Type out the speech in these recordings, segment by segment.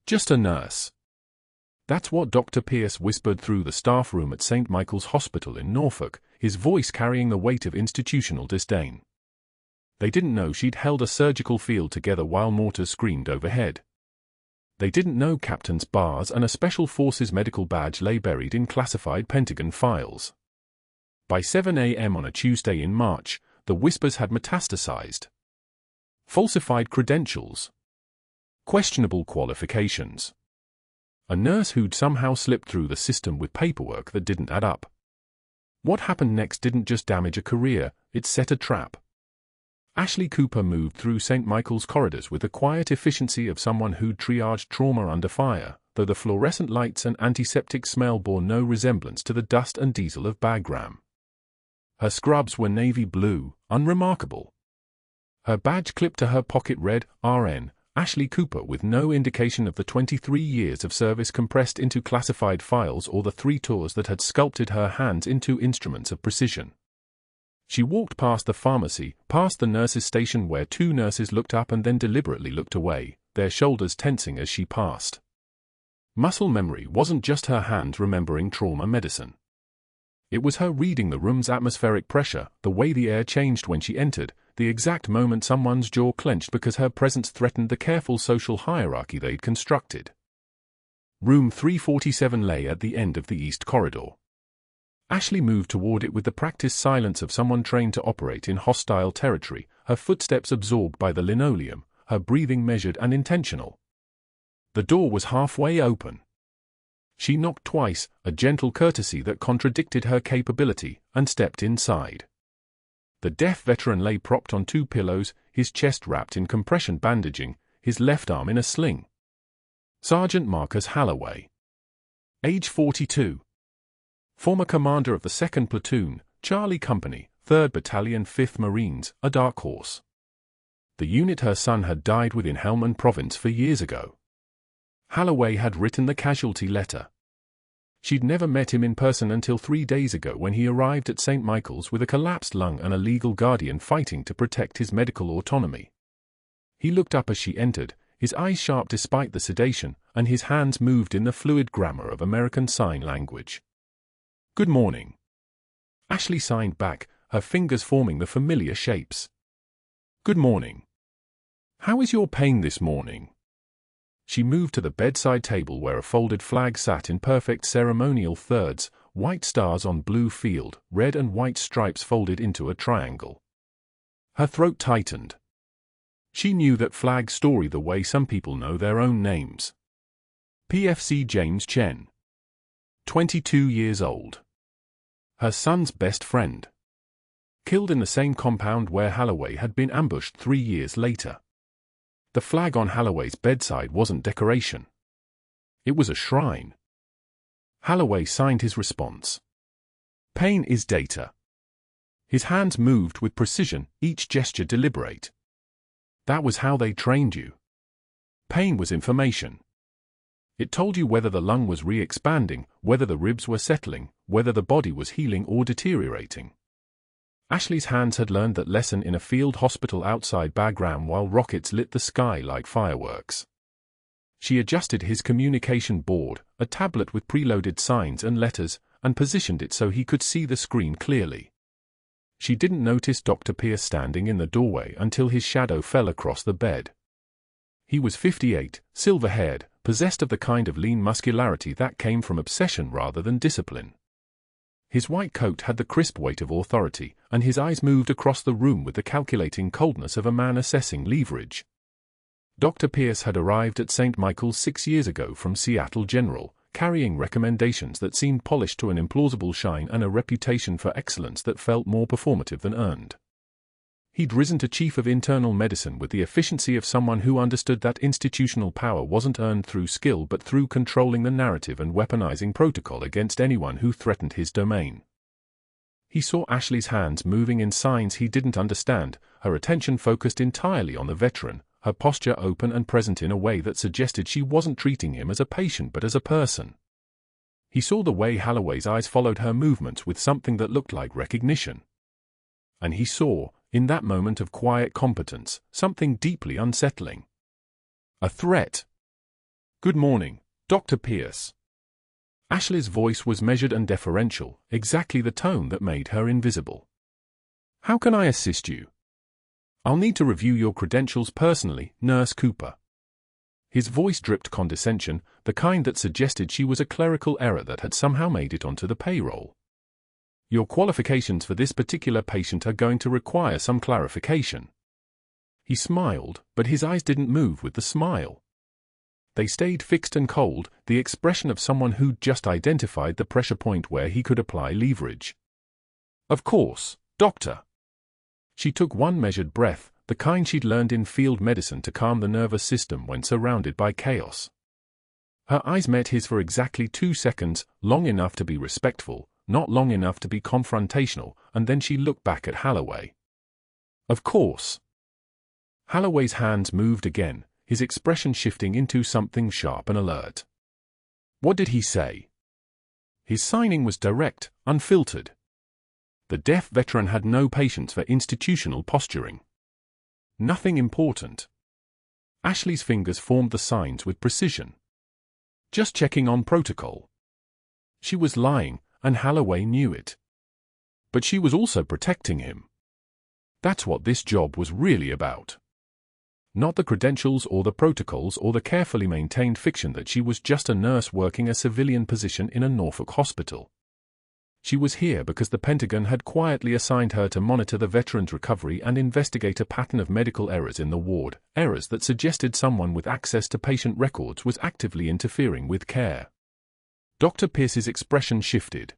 Just a nurse. That's what Dr. Pierce whispered through the staff room at St. Michael's Hospital in Norfolk, his voice carrying the weight of institutional disdain. They didn't know she'd held a surgical field together while mortars screamed overhead. They didn't know captain's bars and a Special Forces medical badge lay buried in classified Pentagon files. By 7 a.m. on a Tuesday in March, the whispers had metastasized. Falsified credentials. Questionable qualifications. A nurse who'd somehow slipped through the system with paperwork that didn't add up. What happened next didn't just damage a career, it set a trap. Ashley Cooper moved through St. Michael's corridors with the quiet efficiency of someone who'd triaged trauma under fire, though the fluorescent lights and antiseptic smell bore no resemblance to the dust and diesel of Bagram. Her scrubs were navy blue, unremarkable. Her badge clipped to her pocket read, RN, Ashley Cooper, with no indication of the 23 years of service compressed into classified files or the 3 tours that had sculpted her hands into instruments of precision. She walked past the pharmacy, past the nurses' station where 2 nurses looked up and then deliberately looked away, their shoulders tensing as she passed. Muscle memory wasn't just her hand remembering trauma medicine. It was her reading the room's atmospheric pressure, the way the air changed when she entered, the exact moment someone's jaw clenched because her presence threatened the careful social hierarchy they'd constructed. Room 347 lay at the end of the east corridor. Ashley moved toward it with the practiced silence of someone trained to operate in hostile territory, her footsteps absorbed by the linoleum, her breathing measured and intentional. The door was halfway open. She knocked twice, a gentle courtesy that contradicted her capability, and stepped inside. The deaf veteran lay propped on 2 pillows, his chest wrapped in compression bandaging, his left arm in a sling. Sergeant Marcus Halloway. Age 42. Former commander of the 2nd Platoon, Charlie Company, 3rd Battalion 5th Marines, a dark horse. The unit her son had died with in Helmand Province 4 years ago. Halloway had written the casualty letter. She'd never met him in person until 3 days ago when he arrived at St. Michael's with a collapsed lung and a legal guardian fighting to protect his medical autonomy. He looked up as she entered, his eyes sharp despite the sedation, and his hands moved in the fluid grammar of American Sign Language. "Good morning." Ashley signed back, her fingers forming the familiar shapes. "Good morning. How is your pain this morning?" She moved to the bedside table where a folded flag sat in perfect ceremonial thirds, white stars on blue field, red and white stripes folded into a triangle. Her throat tightened. She knew that flag story the way some people know their own names. PFC James Chen. 22 years old. Her son's best friend. Killed in the same compound where Halloway had been ambushed 3 years later. The flag on Halloway's bedside wasn't decoration. It was a shrine. Halloway signed his response. "Pain is data." His hands moved with precision, each gesture deliberate. That was how they trained you. Pain was information. It told you whether the lung was re-expanding, whether the ribs were settling, whether the body was healing or deteriorating. Ashley's hands had learned that lesson in a field hospital outside Bagram while rockets lit the sky like fireworks. She adjusted his communication board, a tablet with preloaded signs and letters, and positioned it so he could see the screen clearly. She didn't notice Dr. Pierce standing in the doorway until his shadow fell across the bed. He was 58, silver-haired, possessed of the kind of lean muscularity that came from obsession rather than discipline. His white coat had the crisp weight of authority, and his eyes moved across the room with the calculating coldness of a man assessing leverage. Dr. Pierce had arrived at St. Michael's 6 years ago from Seattle General, carrying recommendations that seemed polished to an implausible shine and a reputation for excellence that felt more performative than earned. He'd risen to chief of internal medicine with the efficiency of someone who understood that institutional power wasn't earned through skill but through controlling the narrative and weaponizing protocol against anyone who threatened his domain. He saw Ashley's hands moving in signs he didn't understand, her attention focused entirely on the veteran, her posture open and present in a way that suggested she wasn't treating him as a patient but as a person. He saw the way Halloway's eyes followed her movements with something that looked like recognition. And he saw, in that moment of quiet competence, something deeply unsettling. A threat. Good morning, Dr. Pierce. Ashley's voice was measured and deferential, exactly the tone that made her invisible. How can I assist you? I'll need to review your credentials personally, Nurse Cooper. His voice dripped condescension, the kind that suggested she was a clerical error that had somehow made it onto the payroll. Your qualifications for this particular patient are going to require some clarification. He smiled, but his eyes didn't move with the smile. They stayed fixed and cold, the expression of someone who'd just identified the pressure point where he could apply leverage. Of course, Doctor. She took one measured breath, the kind she'd learned in field medicine to calm the nervous system when surrounded by chaos. Her eyes met his for exactly 2 seconds, long enough to be respectful, not long enough to be confrontational, and then she looked back at Holloway. Of course. Holloway's hands moved again, his expression shifting into something sharp and alert. What did he say? His signing was direct, unfiltered. The deaf veteran had no patience for institutional posturing. Nothing important. Ashley's fingers formed the signs with precision. Just checking on protocol. She was lying, and Holloway knew it. But she was also protecting him. That's what this job was really about. Not the credentials or the protocols or the carefully maintained fiction that she was just a nurse working a civilian position in a Norfolk hospital. She was here because the Pentagon had quietly assigned her to monitor the veteran's recovery and investigate a pattern of medical errors in the ward, errors that suggested someone with access to patient records was actively interfering with care. Dr. Pierce's expression shifted.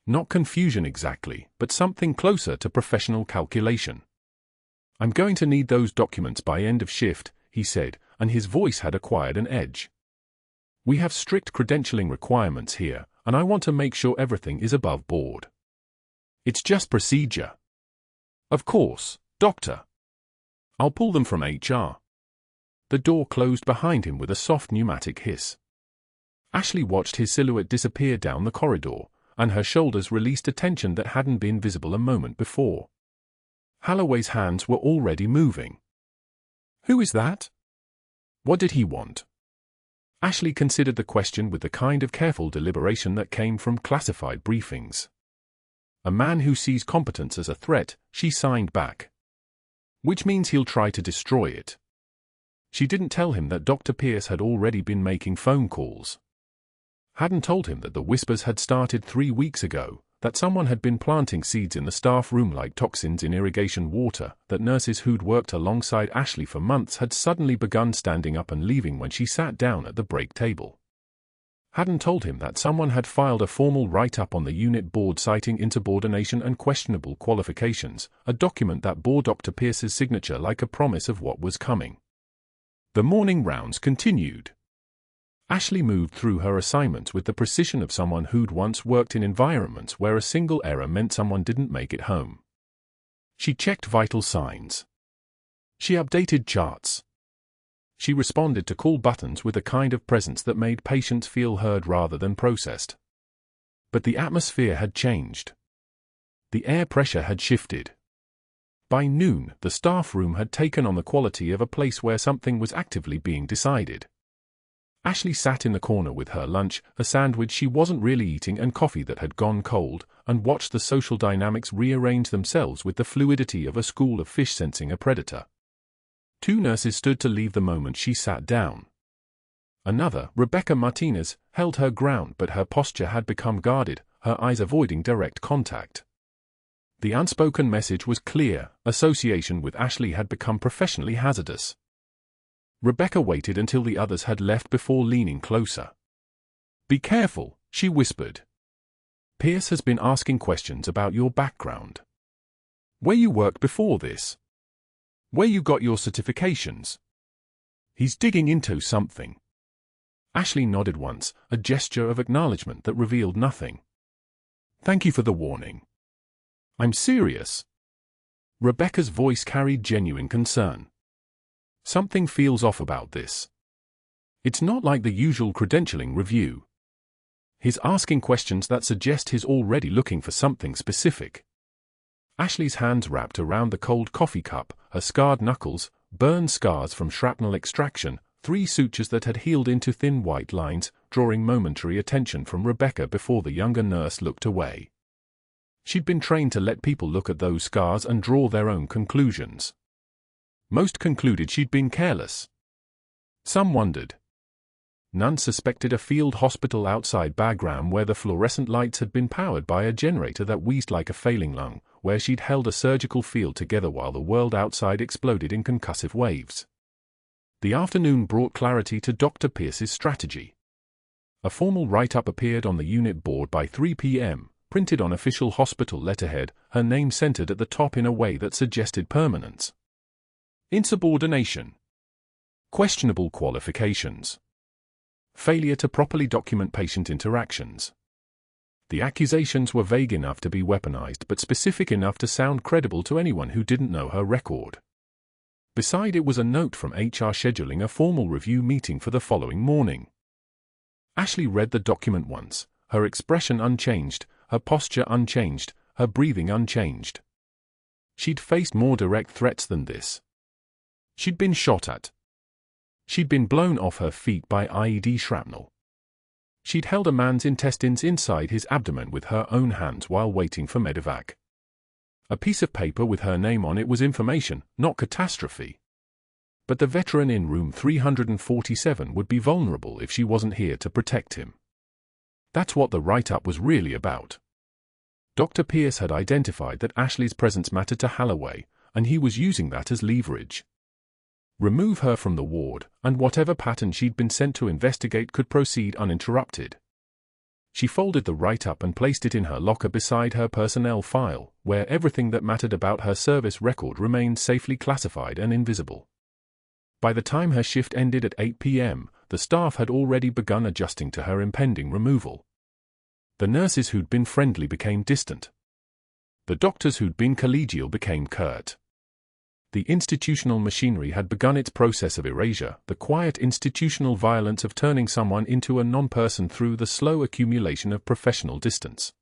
Not confusion exactly, but something closer to professional calculation. I'm going to need those documents by end of shift, he said, and his voice had acquired an edge. We have strict credentialing requirements here, and I want to make sure everything is above board. It's just procedure. Of course, Doctor. I'll pull them from HR. The door closed behind him with a soft pneumatic hiss. Ashley watched his silhouette disappear down the corridor, and her shoulders released a tension that hadn't been visible a moment before. Holloway's hands were already moving. Who is that? What did he want? Ashley considered the question with the kind of careful deliberation that came from classified briefings. A man who sees competence as a threat, she signed back. Which means he'll try to destroy it. She didn't tell him that Dr. Pierce had already been making phone calls. Hadn't told him that the whispers had started 3 weeks ago, that someone had been planting seeds in the staff room like toxins in irrigation water, that nurses who'd worked alongside Ashley for months had suddenly begun standing up and leaving when she sat down at the break table. Hadn't told him that someone had filed a formal write-up on the unit board citing insubordination and questionable qualifications, a document that bore Dr. Pierce's signature like a promise of what was coming. The morning rounds continued. Ashley moved through her assignments with the precision of someone who'd once worked in environments where a single error meant someone didn't make it home. She checked vital signs. She updated charts. She responded to call buttons with a kind of presence that made patients feel heard rather than processed. But the atmosphere had changed. The air pressure had shifted. By noon, the staff room had taken on the quality of a place where something was actively being decided. Ashley sat in the corner with her lunch, a sandwich she wasn't really eating and coffee that had gone cold, and watched the social dynamics rearrange themselves with the fluidity of a school of fish sensing a predator. 2 nurses stood to leave the moment she sat down. Another, Rebecca Martinez, held her ground but her posture had become guarded, her eyes avoiding direct contact. The unspoken message was clear, association with Ashley had become professionally hazardous. Rebecca waited until the others had left before leaning closer. Be careful, she whispered. Pierce has been asking questions about your background. Where you worked before this. Where you got your certifications. He's digging into something. Ashley nodded once, a gesture of acknowledgement that revealed nothing. Thank you for the warning. I'm serious. Rebecca's voice carried genuine concern. Something feels off about this. It's not like the usual credentialing review. He's asking questions that suggest he's already looking for something specific. Ashley's hands wrapped around the cold coffee cup, her scarred knuckles, burned scars from shrapnel extraction, 3 sutures that had healed into thin white lines, drawing momentary attention from Rebecca before the younger nurse looked away. She'd been trained to let people look at those scars and draw their own conclusions. Most concluded she'd been careless. Some wondered. None suspected a field hospital outside Bagram where the fluorescent lights had been powered by a generator that wheezed like a failing lung, where she'd held a surgical field together while the world outside exploded in concussive waves. The afternoon brought clarity to Dr. Pierce's strategy. A formal write-up appeared on the unit board by 3 p.m., printed on official hospital letterhead, her name centered at the top in a way that suggested permanence. Insubordination. Questionable qualifications. Failure to properly document patient interactions. The accusations were vague enough to be weaponized but specific enough to sound credible to anyone who didn't know her record. Beside it was a note from HR scheduling a formal review meeting for the following morning. Ashley read the document once, her expression unchanged, her posture unchanged, her breathing unchanged. She'd faced more direct threats than this. She'd been shot at. She'd been blown off her feet by IED shrapnel. She'd held a man's intestines inside his abdomen with her own hands while waiting for medevac. A piece of paper with her name on it was information, not catastrophe. But the veteran in room 347 would be vulnerable if she wasn't here to protect him. That's what the write-up was really about. Dr. Pierce had identified that Ashley's presence mattered to Holloway, and he was using that as leverage. Remove her from the ward, and whatever pattern she'd been sent to investigate could proceed uninterrupted. She folded the write-up and placed it in her locker beside her personnel file, where everything that mattered about her service record remained safely classified and invisible. By the time her shift ended at 8 p.m., the staff had already begun adjusting to her impending removal. The nurses who'd been friendly became distant. The doctors who'd been collegial became curt. The institutional machinery had begun its process of erasure, the quiet institutional violence of turning someone into a non-person through the slow accumulation of professional distance.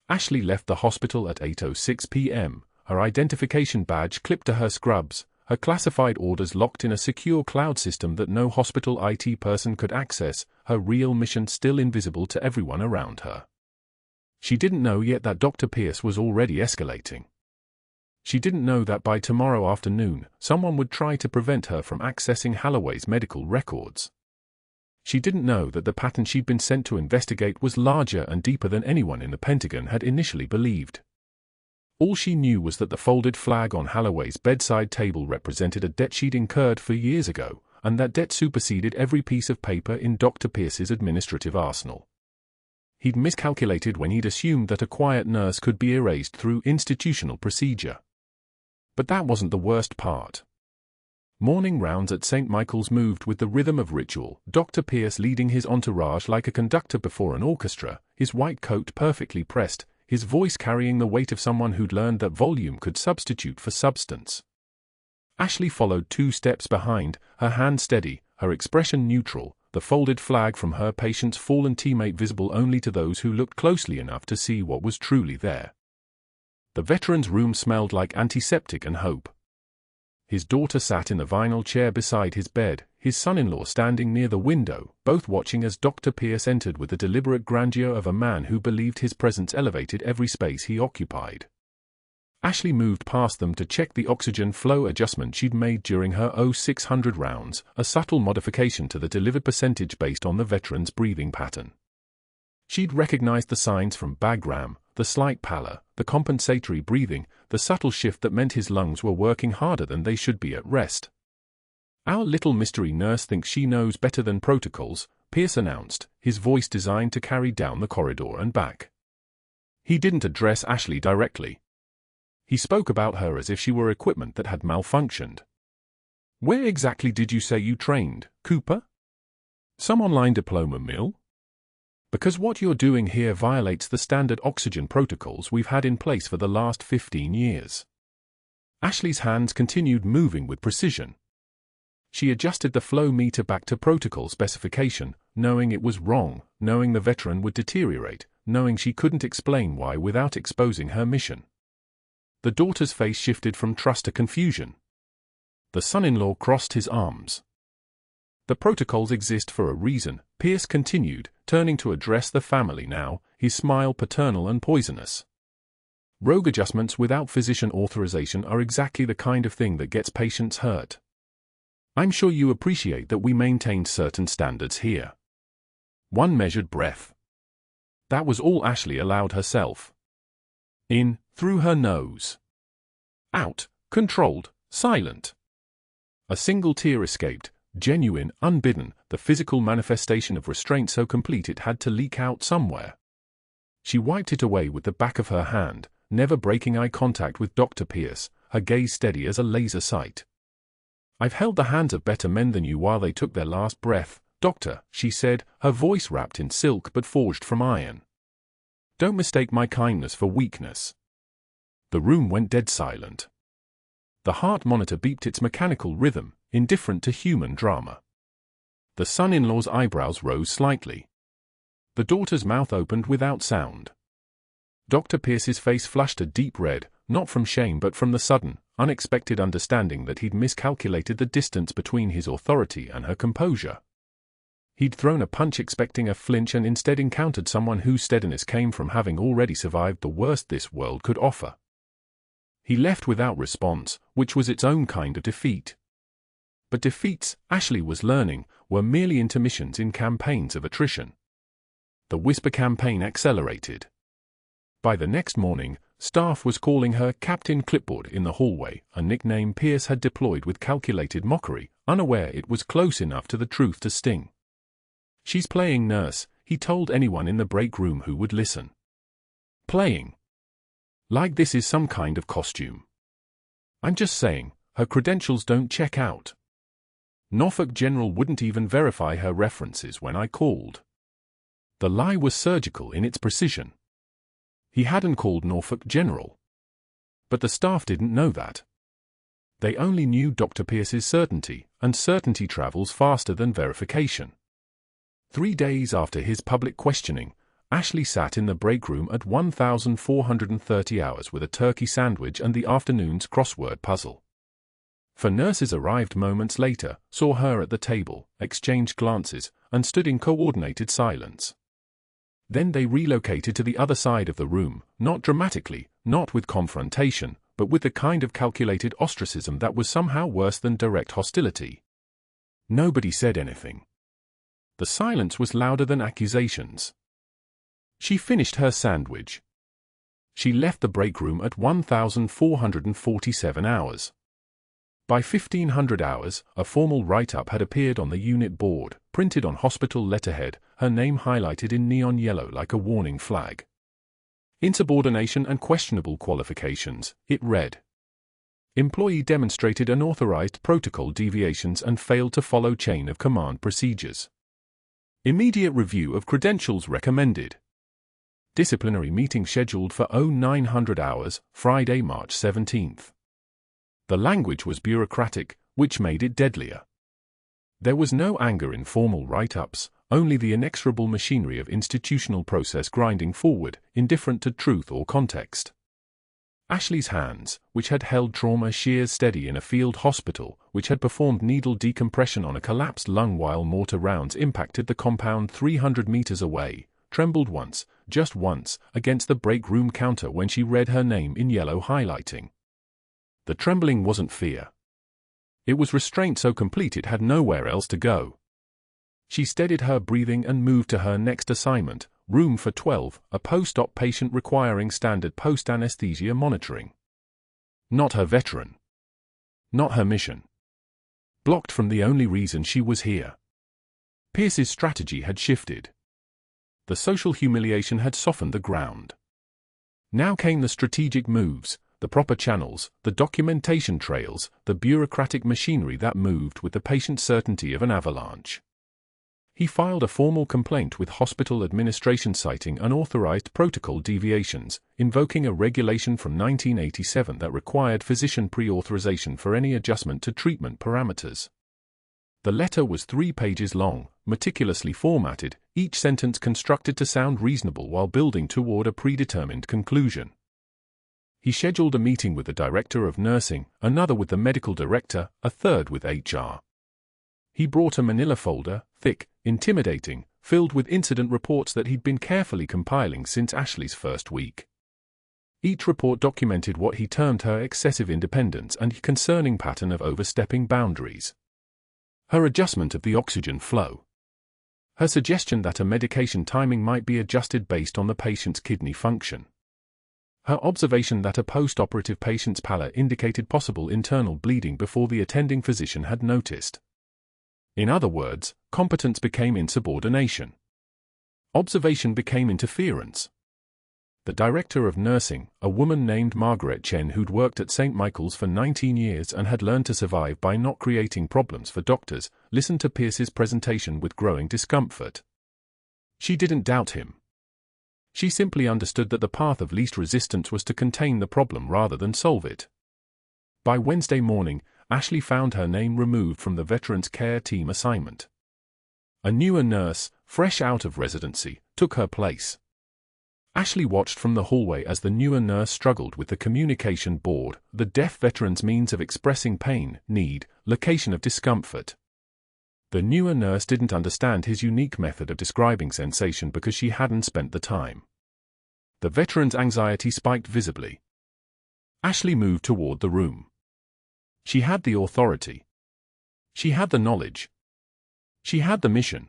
Ashley left the hospital at 8:06 p.m., her identification badge clipped to her scrubs, her classified orders locked in a secure cloud system that no hospital IT person could access, her real mission still invisible to everyone around her. She didn't know yet that Dr. Pierce was already escalating. She didn't know that by tomorrow afternoon, someone would try to prevent her from accessing Holloway's medical records. She didn't know that the pattern she'd been sent to investigate was larger and deeper than anyone in the Pentagon had initially believed. All she knew was that the folded flag on Holloway's bedside table represented a debt she'd incurred for years ago, and that debt superseded every piece of paper in Dr. Pierce's administrative arsenal. He'd miscalculated when he'd assumed that a quiet nurse could be erased through institutional procedure. But that wasn't the worst part. Morning rounds at St. Michael's moved with the rhythm of ritual, Dr. Pierce leading his entourage like a conductor before an orchestra, his white coat perfectly pressed, his voice carrying the weight of someone who'd learned that volume could substitute for substance. Ashley followed 2 steps behind, her hand steady, her expression neutral, the folded flag from her patient's fallen teammate visible only to those who looked closely enough to see what was truly there. The veteran's room smelled like antiseptic and hope. His daughter sat in the vinyl chair beside his bed, his son-in-law standing near the window, both watching as Dr. Pierce entered with the deliberate grandeur of a man who believed his presence elevated every space he occupied. Ashley moved past them to check the oxygen flow adjustment she'd made during her 0600 rounds, a subtle modification to the delivered percentage based on the veteran's breathing pattern. She'd recognized the signs from Bagram, the slight pallor, the compensatory breathing, the subtle shift that meant his lungs were working harder than they should be at rest. "Our little mystery nurse thinks she knows better than protocols," Pierce announced, his voice designed to carry down the corridor and back. He didn't address Ashley directly. He spoke about her as if she were equipment that had malfunctioned. "Where exactly did you say you trained, Cooper? Some online diploma mill? Because what you're doing here violates the standard oxygen protocols we've had in place for the last 15 years. Ashley's hands continued moving with precision. She adjusted the flow meter back to protocol specification, knowing it was wrong, knowing the veteran would deteriorate, knowing she couldn't explain why without exposing her mission. The daughter's face shifted from trust to confusion. The son-in-law crossed his arms. The protocols exist for a reason, Pierce continued, turning to address the family now, his smile paternal and poisonous. Rogue adjustments without physician authorization are exactly the kind of thing that gets patients hurt. I'm sure you appreciate that we maintained certain standards here. One measured breath. That was all Ashley allowed herself. In, through her nose. Out, controlled, silent. A single tear escaped, genuine, unbidden, the physical manifestation of restraint so complete it had to leak out somewhere. She wiped it away with the back of her hand, never breaking eye contact with Dr. Pierce, her gaze steady as a laser sight. I've held the hands of better men than you while they took their last breath, Doctor, she said, her voice wrapped in silk but forged from iron. Don't mistake my kindness for weakness. The room went dead silent. The heart monitor beeped its mechanical rhythm, indifferent to human drama. The son-in-law's eyebrows rose slightly. The daughter's mouth opened without sound. Dr. Pierce's face flushed a deep red, not from shame but from the sudden, unexpected understanding that he'd miscalculated the distance between his authority and her composure. He'd thrown a punch expecting a flinch and instead encountered someone whose steadiness came from having already survived the worst this world could offer. He left without response, which was its own kind of defeat. But defeats, Ashley was learning, were merely intermissions in campaigns of attrition. The whisper campaign accelerated. By the next morning, staff was calling her Captain Clipboard in the hallway, a nickname Pierce had deployed with calculated mockery, unaware it was close enough to the truth to sting. She's playing nurse, he told anyone in the break room who would listen. Playing. Like this is some kind of costume. I'm just saying, her credentials don't check out. Norfolk General wouldn't even verify her references when I called. The lie was surgical in its precision. He hadn't called Norfolk General. But the staff didn't know that. They only knew Dr. Pierce's certainty, and certainty travels faster than verification. 3 days after his public questioning, Ashley sat in the break room at 1,430 hours with a turkey sandwich and the afternoon's crossword puzzle. For nurses arrived moments later, saw her at the table, exchanged glances, and stood in coordinated silence. Then they relocated to the other side of the room, not dramatically, not with confrontation, but with the kind of calculated ostracism that was somehow worse than direct hostility. Nobody said anything. The silence was louder than accusations. She finished her sandwich. She left the break room at 1,447 hours. By 1,500 hours, a formal write-up had appeared on the unit board, printed on hospital letterhead, her name highlighted in neon yellow like a warning flag. Insubordination and questionable qualifications, it read. Employee demonstrated unauthorized protocol deviations and failed to follow chain of command procedures. Immediate review of credentials recommended. Disciplinary meeting scheduled for 0900 hours, Friday, March 17th. The language was bureaucratic, which made it deadlier. There was no anger in formal write-ups, only the inexorable machinery of institutional process grinding forward, indifferent to truth or context. Ashley's hands, which had held trauma shears steady in a field hospital, which had performed needle decompression on a collapsed lung while mortar rounds impacted the compound 300 meters away, trembled once, just once, against the break room counter when she read her name in yellow highlighting. The trembling wasn't fear. It was restraint so complete it had nowhere else to go. She steadied her breathing and moved to her next assignment, room for 12, a post-op patient requiring standard post-anesthesia monitoring. Not her veteran. Not her mission. Blocked from the only reason she was here. Pierce's strategy had shifted. The social humiliation had softened the ground. Now came the strategic moves, the proper channels, the documentation trails, the bureaucratic machinery that moved with the patient certainty of an avalanche. He filed a formal complaint with hospital administration citing unauthorized protocol deviations, invoking a regulation from 1987 that required physician pre-authorization for any adjustment to treatment parameters. The letter was 3 pages long, meticulously formatted, each sentence constructed to sound reasonable while building toward a predetermined conclusion. He scheduled a meeting with the director of nursing, another with the medical director, a third with HR. He brought a manila folder, thick, intimidating, filled with incident reports that he'd been carefully compiling since Ashley's first week. Each report documented what he termed her excessive independence and concerning pattern of overstepping boundaries. Her adjustment of the oxygen flow. Her suggestion that a medication timing might be adjusted based on the patient's kidney function. Her observation that a post-operative patient's pallor indicated possible internal bleeding before the attending physician had noticed. In other words, competence became insubordination. Observation became interference. The director of nursing, a woman named Margaret Chen who'd worked at St. Michael's for 19 years and had learned to survive by not creating problems for doctors, listened to Pierce's presentation with growing discomfort. She didn't doubt him. She simply understood that the path of least resistance was to contain the problem rather than solve it. By Wednesday morning, Ashley found her name removed from the Veterans Care Team assignment. A newer nurse, fresh out of residency, took her place. Ashley watched from the hallway as the newer nurse struggled with the communication board, the deaf veteran's means of expressing pain, need, location of discomfort. The newer nurse didn't understand his unique method of describing sensation because she hadn't spent the time. The veteran's anxiety spiked visibly. Ashley moved toward the room. She had the authority. She had the knowledge. She had the mission.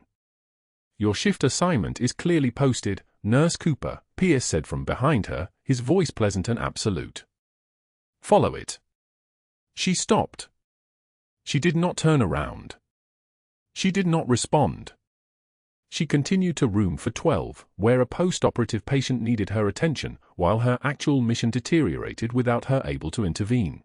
"Your shift assignment is clearly posted, Nurse Cooper," Pierce said from behind her, his voice pleasant and absolute. "Follow it." She stopped. She did not turn around. She did not respond. She continued to room for 12, where a post-operative patient needed her attention, while her actual mission deteriorated without her able to intervene.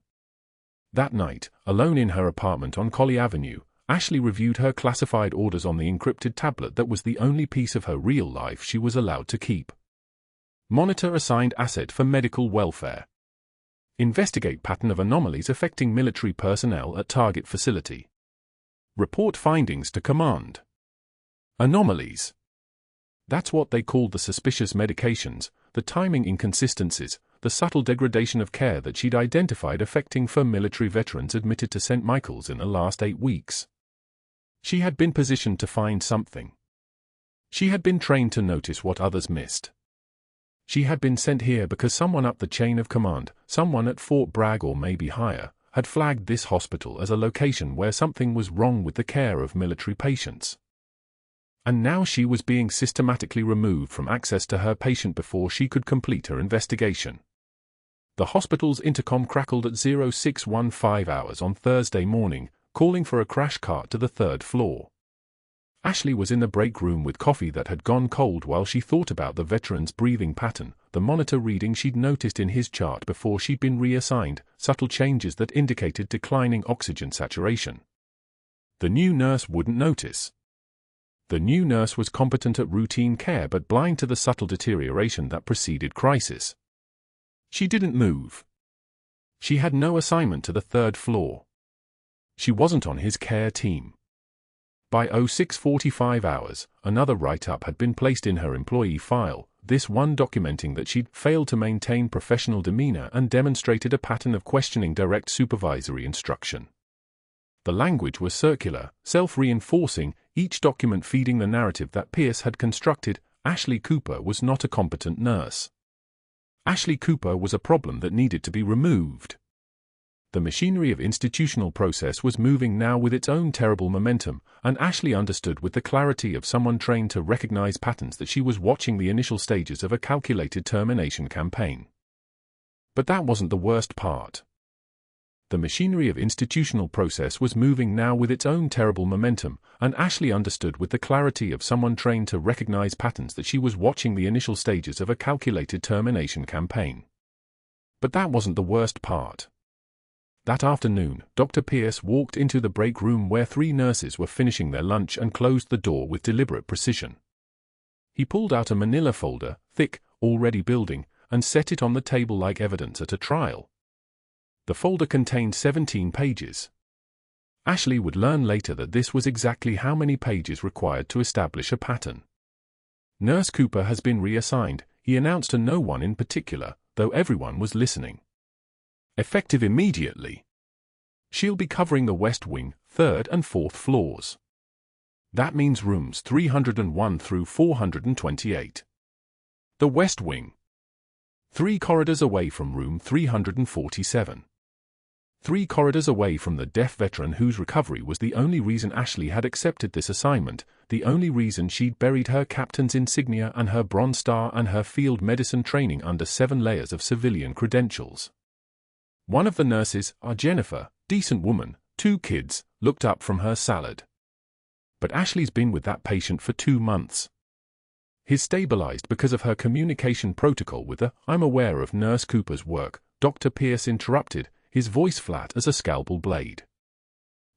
That night, alone in her apartment on Colley Avenue, Ashley reviewed her classified orders on the encrypted tablet that was the only piece of her real life she was allowed to keep. Monitor assigned asset for medical welfare. Investigate pattern of anomalies affecting military personnel at target facility. Report findings to command. Anomalies. That's what they called the suspicious medications, the timing inconsistencies, the subtle degradation of care that she'd identified affecting military veterans admitted to St. Michael's in the last 8 weeks. She had been positioned to find something. She had been trained to notice what others missed. She had been sent here because someone up the chain of command, someone at Fort Bragg or maybe higher, had flagged this hospital as a location where something was wrong with the care of military patients. And now she was being systematically removed from access to her patient before she could complete her investigation. The hospital's intercom crackled at 0615 hours on Thursday morning, calling for a crash cart to the 3rd floor. Ashley was in the break room with coffee that had gone cold while she thought about the veteran's breathing pattern, the monitor reading she'd noticed in his chart before she'd been reassigned, subtle changes that indicated declining oxygen saturation. The new nurse wouldn't notice. The new nurse was competent at routine care but blind to the subtle deterioration that preceded crisis. She didn't move. She had no assignment to the 3rd floor. She wasn't on his care team. By 0645 hours, another write-up had been placed in her employee file, this one documenting that she'd failed to maintain professional demeanor and demonstrated a pattern of questioning direct supervisory instruction. The language was circular, self-reinforcing, each document feeding the narrative that Pierce had constructed. Ashley Cooper was not a competent nurse. Ashley Cooper was a problem that needed to be removed. The machinery of institutional process was moving now with its own terrible momentum, and Ashley understood with the clarity of someone trained to recognize patterns that she was watching the initial stages of a calculated termination campaign. But that wasn't the worst part. The machinery of institutional process was moving now with its own terrible momentum, and Ashley understood with the clarity of someone trained to recognize patterns that she was watching the initial stages of a calculated termination campaign. But that wasn't the worst part. That afternoon, Dr. Pierce walked into the break room where 3 nurses were finishing their lunch and closed the door with deliberate precision. He pulled out a manila folder, thick, already building, and set it on the table like evidence at a trial. The folder contained 17 pages. Ashley would learn later that this was exactly how many pages required to establish a pattern. Nurse Cooper has been reassigned, he announced to no one in particular, though everyone was listening. Effective immediately. She'll be covering the West Wing, 3rd and 4th floors. That means rooms 301 through 428. The West Wing. 3 corridors away from room 347. 3 corridors away from the deaf veteran whose recovery was the only reason Ashley had accepted this assignment, the only reason she'd buried her captain's insignia and her Bronze Star and her field medicine training under 7 layers of civilian credentials. One of the nurses, Jennifer, decent woman, 2 kids, looked up from her salad. But Ashley's been with that patient for 2 months. He's stabilized because of her communication protocol with the "I'm aware of Nurse Cooper's work," Dr. Pierce interrupted, his voice flat as a scalpel blade.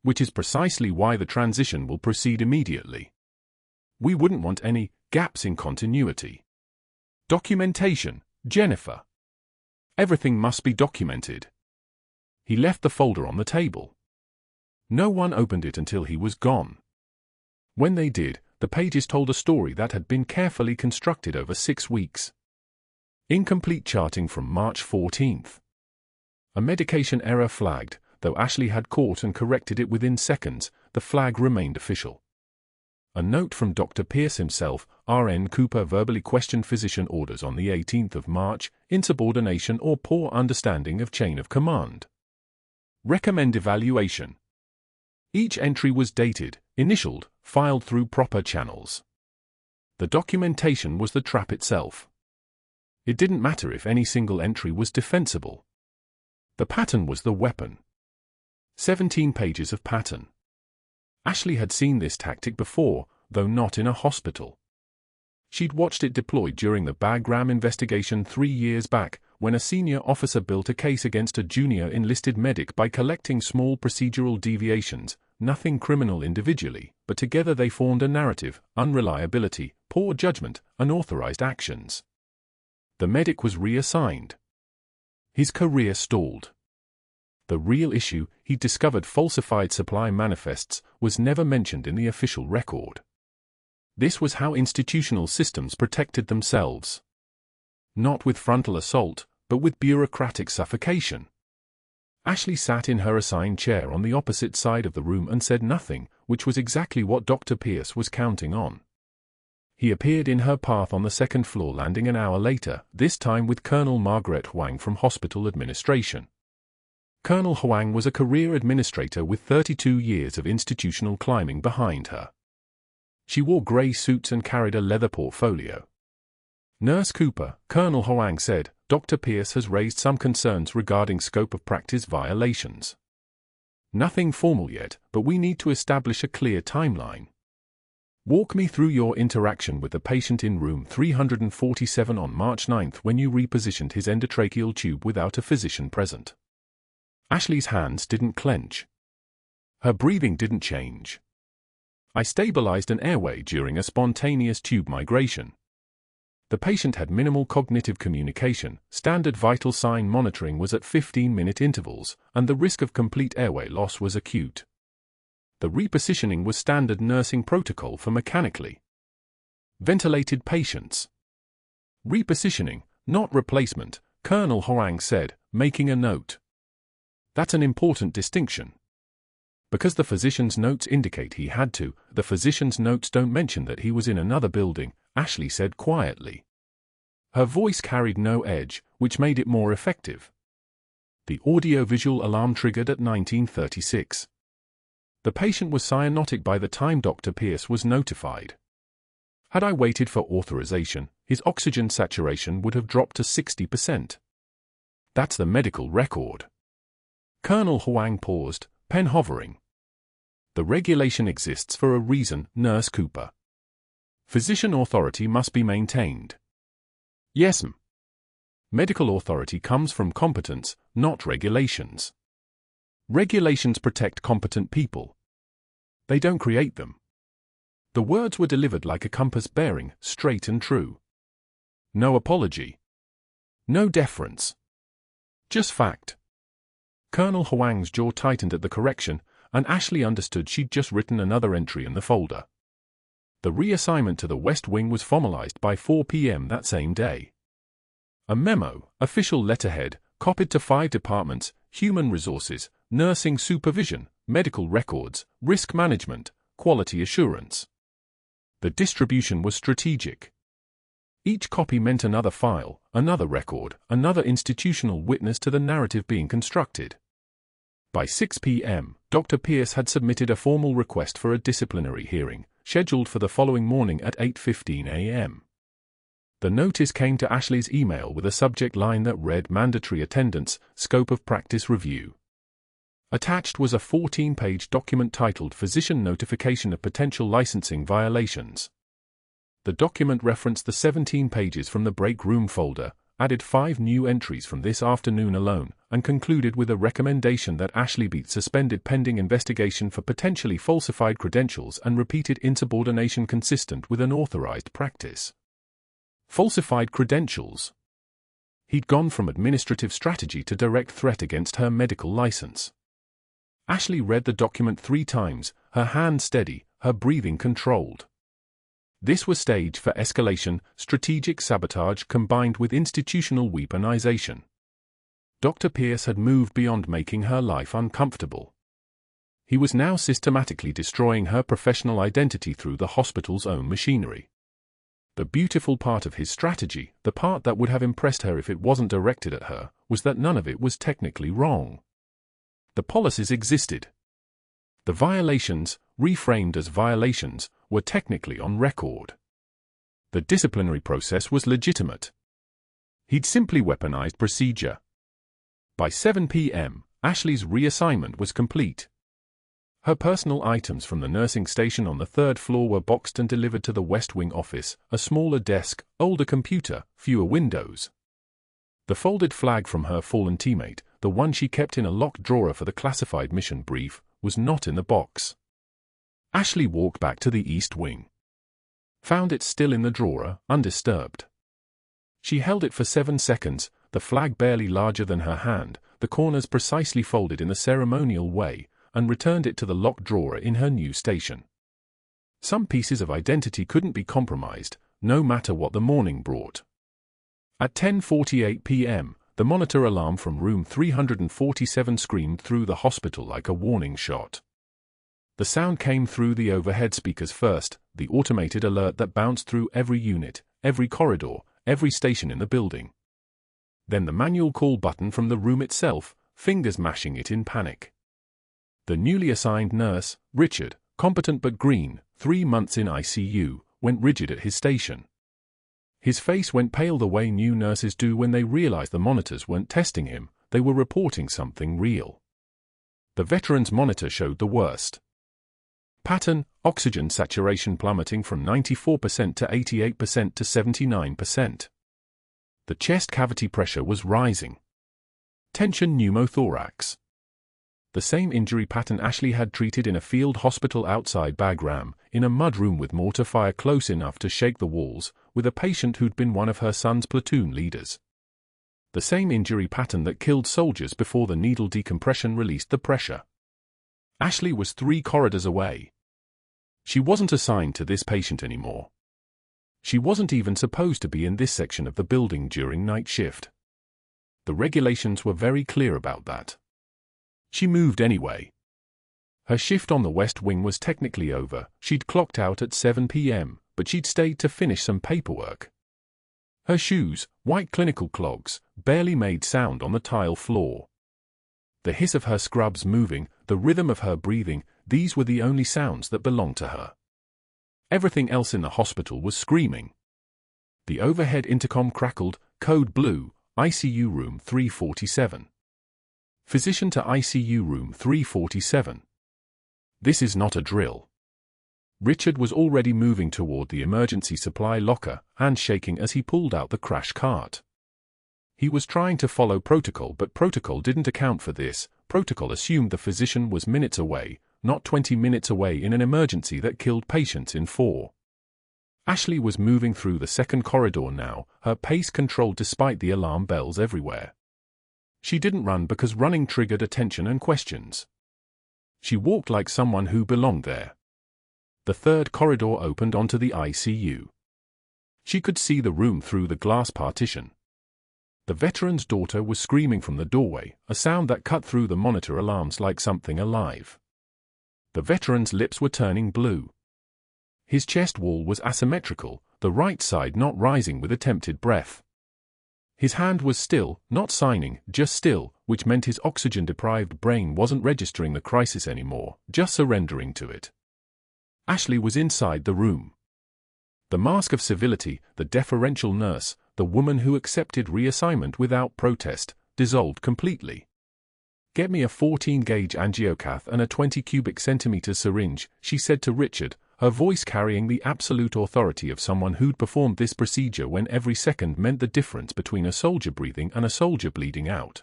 Which is precisely why the transition will proceed immediately. We wouldn't want any gaps in continuity. Documentation, Jennifer. Everything must be documented. He left the folder on the table. No one opened it until he was gone. When they did, the pages told a story that had been carefully constructed over 6 weeks. Incomplete charting from March 14th. A medication error flagged, though Ashley had caught and corrected it within seconds, the flag remained official. A note from Dr. Pierce himself, RN Cooper verbally questioned physician orders on the 18th of March, insubordination or poor understanding of chain of command. Recommend evaluation. Each entry was dated, initialed, filed through proper channels. The documentation was the trap itself. It didn't matter if any single entry was defensible. The pattern was the weapon. 17 pages of pattern. Ashley had seen this tactic before, though not in a hospital. She'd watched it deployed during the Bagram investigation 3 years back, when a senior officer built a case against a junior enlisted medic by collecting small procedural deviations, nothing criminal individually, but together they formed a narrative: unreliability, poor judgment, unauthorized actions. The medic was reassigned. His career stalled. The real issue, he discovered falsified supply manifests, was never mentioned in the official record. This was how institutional systems protected themselves. Not with frontal assault, but with bureaucratic suffocation. Ashley sat in her assigned chair on the opposite side of the room and said nothing, which was exactly what Dr. Pierce was counting on. He appeared in her path on the 2nd floor landing an hour later, this time with Colonel Margaret Huang from Hospital Administration. Colonel Huang was a career administrator with 32 years of institutional climbing behind her. She wore grey suits and carried a leather portfolio. Nurse Cooper, Colonel Huang said, Dr. Pierce has raised some concerns regarding scope of practice violations. Nothing formal yet, but we need to establish a clear timeline. Walk me through your interaction with the patient in room 347 on March 9th when you repositioned his endotracheal tube without a physician present. Ashley's hands didn't clench. Her breathing didn't change. I stabilized an airway during a spontaneous tube migration. The patient had minimal cognitive communication, standard vital sign monitoring was at 15-minute intervals, and the risk of complete airway loss was acute. The repositioning was standard nursing protocol for mechanically ventilated patients. Repositioning, not replacement, Colonel Huang said, making a note. That's an important distinction. Because the physician's notes indicate he had to, the physician's notes don't mention that he was in another building, Ashley said quietly. Her voice carried no edge, which made it more effective. The audio-visual alarm triggered at 1936. The patient was cyanotic by the time Dr. Pierce was notified. Had I waited for authorization, his oxygen saturation would have dropped to 60%. That's the medical record. Colonel Huang paused, pen hovering. The regulation exists for a reason, Nurse Cooper. Physician authority must be maintained. Yes, ma'am. Medical authority comes from competence, not regulations. Regulations protect competent people. They don't create them. The words were delivered like a compass bearing, straight and true. No apology. No deference. Just fact. Colonel Huang's jaw tightened at the correction, and Ashley understood she'd just written another entry in the folder. The reassignment to the West Wing was formalized by 4 p.m. that same day. A memo, official letterhead, copied to 5 departments: Human Resources, nursing supervision, medical records, risk management, quality assurance. The distribution was strategic. Each copy meant another file, another record, another institutional witness to the narrative being constructed. By 6 p.m., Dr. Pierce had submitted a formal request for a disciplinary hearing, scheduled for the following morning at 8:15 a.m. The notice came to Ashley's email with a subject line that read "Mandatory Attendance, Scope of Practice Review." Attached was a 14-page document titled "Physician Notification of Potential Licensing Violations." The document referenced the 17 pages from the break room folder, added 5 new entries from this afternoon alone, and concluded with a recommendation that Ashley be suspended pending investigation for potentially falsified credentials and repeated insubordination consistent with an authorized practice. Falsified credentials. He'd gone from administrative strategy to direct threat against her medical license. Ashley read the document 3 times, her hand steady, her breathing controlled. This was stage for escalation, strategic sabotage combined with institutional weaponization. Dr. Pierce had moved beyond making her life uncomfortable. He was now systematically destroying her professional identity through the hospital's own machinery. The beautiful part of his strategy, the part that would have impressed her if it wasn't directed at her, was that none of it was technically wrong. The policies existed. The violations, reframed as violations, were technically on record. The disciplinary process was legitimate. He'd simply weaponized procedure. By 7 p.m., Ashley's reassignment was complete. Her personal items from the nursing station on the 3rd floor were boxed and delivered to the West Wing office, a smaller desk, older computer, fewer windows. The folded flag from her fallen teammate, the one she kept in a locked drawer for the classified mission brief, was not in the box. Ashley walked back to the East Wing. Found it still in the drawer, undisturbed. She held it for 7 seconds, the flag barely larger than her hand, the corners precisely folded in the ceremonial way, and returned it to the locked drawer in her new station. Some pieces of identity couldn't be compromised, no matter what the morning brought. At 10:48 p.m., the monitor alarm from room 347 screamed through the hospital like a warning shot. The sound came through the overhead speakers first, the automated alert that bounced through every unit, every corridor, every station in the building. Then the manual call button from the room itself, fingers mashing it in panic. The newly assigned nurse, Richard, competent but green, 3 months in ICU, went rigid at his station. His face went pale the way new nurses do when they realized the monitors weren't testing him, they were reporting something real. The veteran's monitor showed the worst. Pattern, oxygen saturation plummeting from 94% to 88% to 79%. The chest cavity pressure was rising. Tension pneumothorax. The same injury pattern Ashley had treated in a field hospital outside Bagram, in a mudroom with mortar fire close enough to shake the walls, with a patient who'd been one of her son's platoon leaders. The same injury pattern that killed soldiers before the needle decompression released the pressure. Ashley was 3 corridors away. She wasn't assigned to this patient anymore. She wasn't even supposed to be in this section of the building during night shift. The regulations were very clear about that. She moved anyway. Her shift on the West Wing was technically over, she'd clocked out at 7 p.m., but she'd stayed to finish some paperwork. Her shoes, white clinical clogs, barely made sound on the tile floor. The hiss of her scrubs moving, the rhythm of her breathing, these were the only sounds that belonged to her. Everything else in the hospital was screaming. The overhead intercom crackled, code blue, ICU room 347. Physician to ICU room 347. This is not a drill. Richard was already moving toward the emergency supply locker, hands shaking as he pulled out the crash cart. He was trying to follow protocol, but protocol didn't account for this. Protocol assumed the physician was minutes away, not 20 minutes away in an emergency that killed patients in 4. Ashley was moving through the second corridor now, her pace controlled despite the alarm bells everywhere. She didn't run because running triggered attention and questions. She walked like someone who belonged there. The third corridor opened onto the ICU. She could see the room through the glass partition. The veteran's daughter was screaming from the doorway, a sound that cut through the monitor alarms like something alive. The veteran's lips were turning blue. His chest wall was asymmetrical, the right side not rising with attempted breath. His hand was still, not signing, just still, which meant his oxygen-deprived brain wasn't registering the crisis anymore, just surrendering to it. Ashley was inside the room. The mask of civility, the deferential nurse, the woman who accepted reassignment without protest, dissolved completely. "Get me a 14-gauge angiocath and a 20 cubic centimeter syringe," she said to Richard, her voice carrying the absolute authority of someone who'd performed this procedure when every second meant the difference between a soldier breathing and a soldier bleeding out.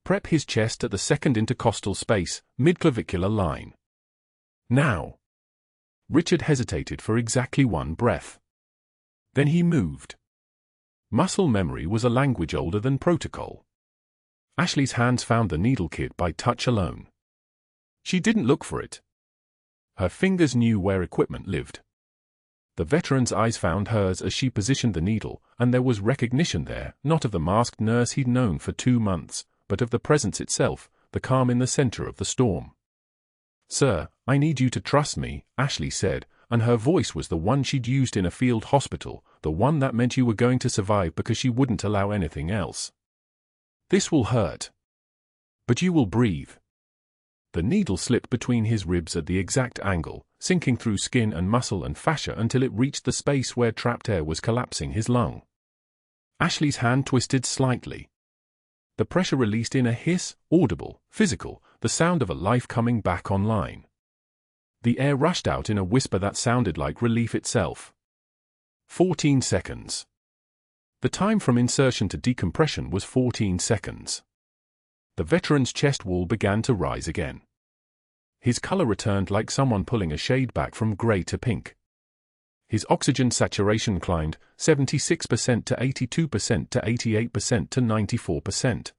"Prep his chest at the second intercostal space, mid-clavicular line. Now." Richard hesitated for exactly one breath. Then he moved. Muscle memory was a language older than protocol. Ashley's hands found the needle kit by touch alone. She didn't look for it. Her fingers knew where equipment lived. The veteran's eyes found hers as she positioned the needle, and there was recognition there, not of the masked nurse he'd known for 2 months, but of the presence itself, the calm in the center of the storm. "Sir, I need you to trust me," Ashley said, and her voice was the one she'd used in a field hospital, the one that meant you were going to survive because she wouldn't allow anything else. "This will hurt. But you will breathe." The needle slipped between his ribs at the exact angle, sinking through skin and muscle and fascia until it reached the space where trapped air was collapsing his lung. Ashley's hand twisted slightly. The pressure released in a hiss, audible, physical, the sound of a life coming back online. The air rushed out in a whisper that sounded like relief itself. 14 seconds. The time from insertion to decompression was 14 seconds. The veteran's chest wall began to rise again. His color returned like someone pulling a shade back from gray to pink. His oxygen saturation climbed 76% to 82% to 88% to 94%.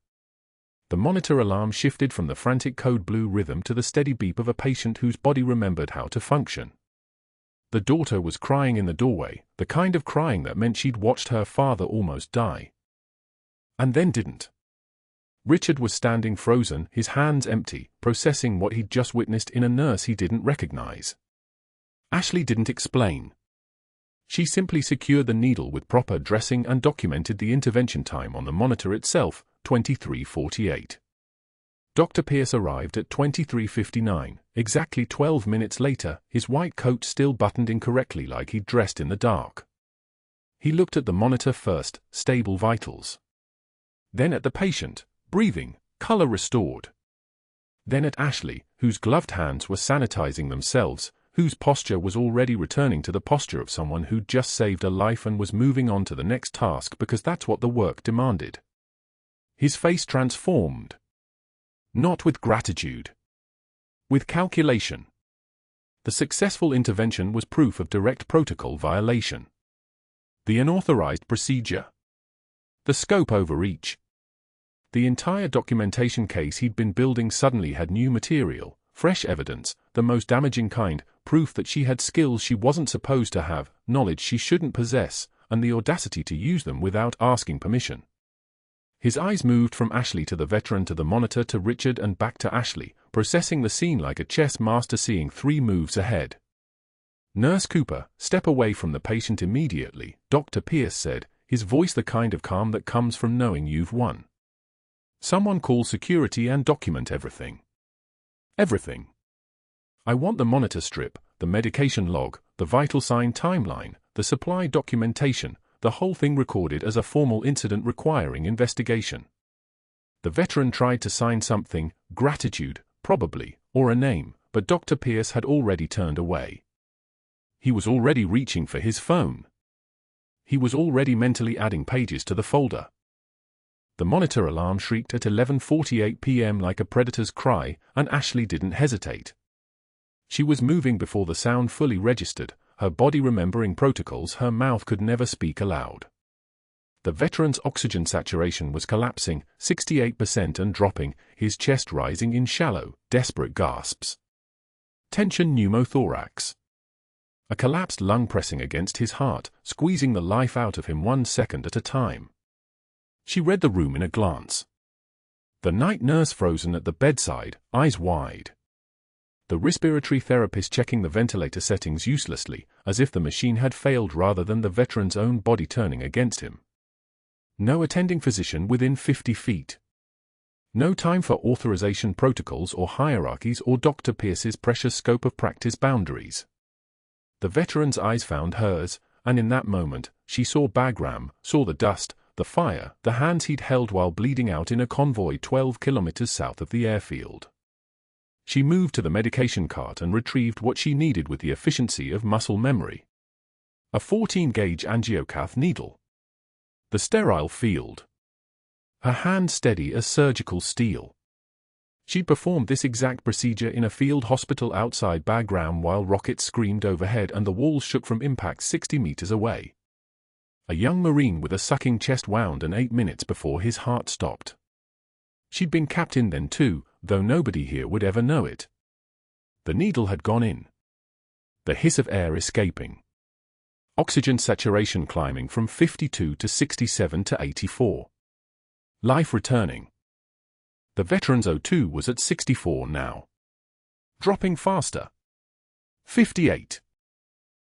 The monitor alarm shifted from the frantic code blue rhythm to the steady beep of a patient whose body remembered how to function. The daughter was crying in the doorway, the kind of crying that meant she'd watched her father almost die. And then didn't. Richard was standing frozen, his hands empty, processing what he'd just witnessed in a nurse he didn't recognize. Ashley didn't explain. She simply secured the needle with proper dressing and documented the intervention time on the monitor itself, 23:48. Dr. Pierce arrived at 23:59, exactly 12 minutes later, his white coat still buttoned incorrectly like he'd dressed in the dark. He looked at the monitor first, stable vitals. Then at the patient, breathing, color restored. Then at Ashley, whose gloved hands were sanitizing themselves, whose posture was already returning to the posture of someone who'd just saved a life and was moving on to the next task because that's what the work demanded. His face transformed. Not with gratitude. With calculation. The successful intervention was proof of direct protocol violation. The unauthorized procedure. The scope overreach. The entire documentation case he'd been building suddenly had new material, fresh evidence, the most damaging kind, proof that she had skills she wasn't supposed to have, knowledge she shouldn't possess, and the audacity to use them without asking permission. His eyes moved from Ashley to the veteran to the monitor to Richard and back to Ashley, processing the scene like a chess master seeing 3 moves ahead. "Nurse Cooper, step away from the patient immediately," Dr. Pierce said, his voice the kind of calm that comes from knowing you've won. "Someone call security and document everything. Everything. I want the monitor strip, the medication log, the vital sign timeline, the supply documentation, the whole thing recorded as a formal incident requiring investigation." The veteran tried to sign something, gratitude, probably, or a name, but Dr. Pierce had already turned away. He was already reaching for his phone. He was already mentally adding pages to the folder. The monitor alarm shrieked at 11:48 p.m. like a predator's cry, and Ashley didn't hesitate. She was moving before the sound fully registered, her body remembering protocols her mouth could never speak aloud. The veteran's oxygen saturation was collapsing, 68% and dropping, his chest rising in shallow, desperate gasps. Tension pneumothorax. A collapsed lung pressing against his heart, squeezing the life out of him 1 second at a time. She read the room in a glance. The night nurse frozen at the bedside, eyes wide. The respiratory therapist checking the ventilator settings uselessly, as if the machine had failed rather than the veteran's own body turning against him. No attending physician within 50 feet. No time for authorization protocols or hierarchies or Dr. Pierce's precious scope of practice boundaries. The veteran's eyes found hers, and in that moment, she saw Bagram, saw the dust, the fire, the hands he'd held while bleeding out in a convoy 12 kilometers south of the airfield. She moved to the medication cart and retrieved what she needed with the efficiency of muscle memory. A 14-gauge angiocath needle. The sterile field. Her hand steady as surgical steel. She'd performed this exact procedure in a field hospital outside Bagram while rockets screamed overhead and the walls shook from impact 60 meters away. A young Marine with a sucking chest wound and 8 minutes before his heart stopped. She'd been captain then too, though nobody here would ever know it. The needle had gone in. The hiss of air escaping. Oxygen saturation climbing from 52 to 67 to 84. Life returning. The veteran's O2 was at 64 now. Dropping faster. 58.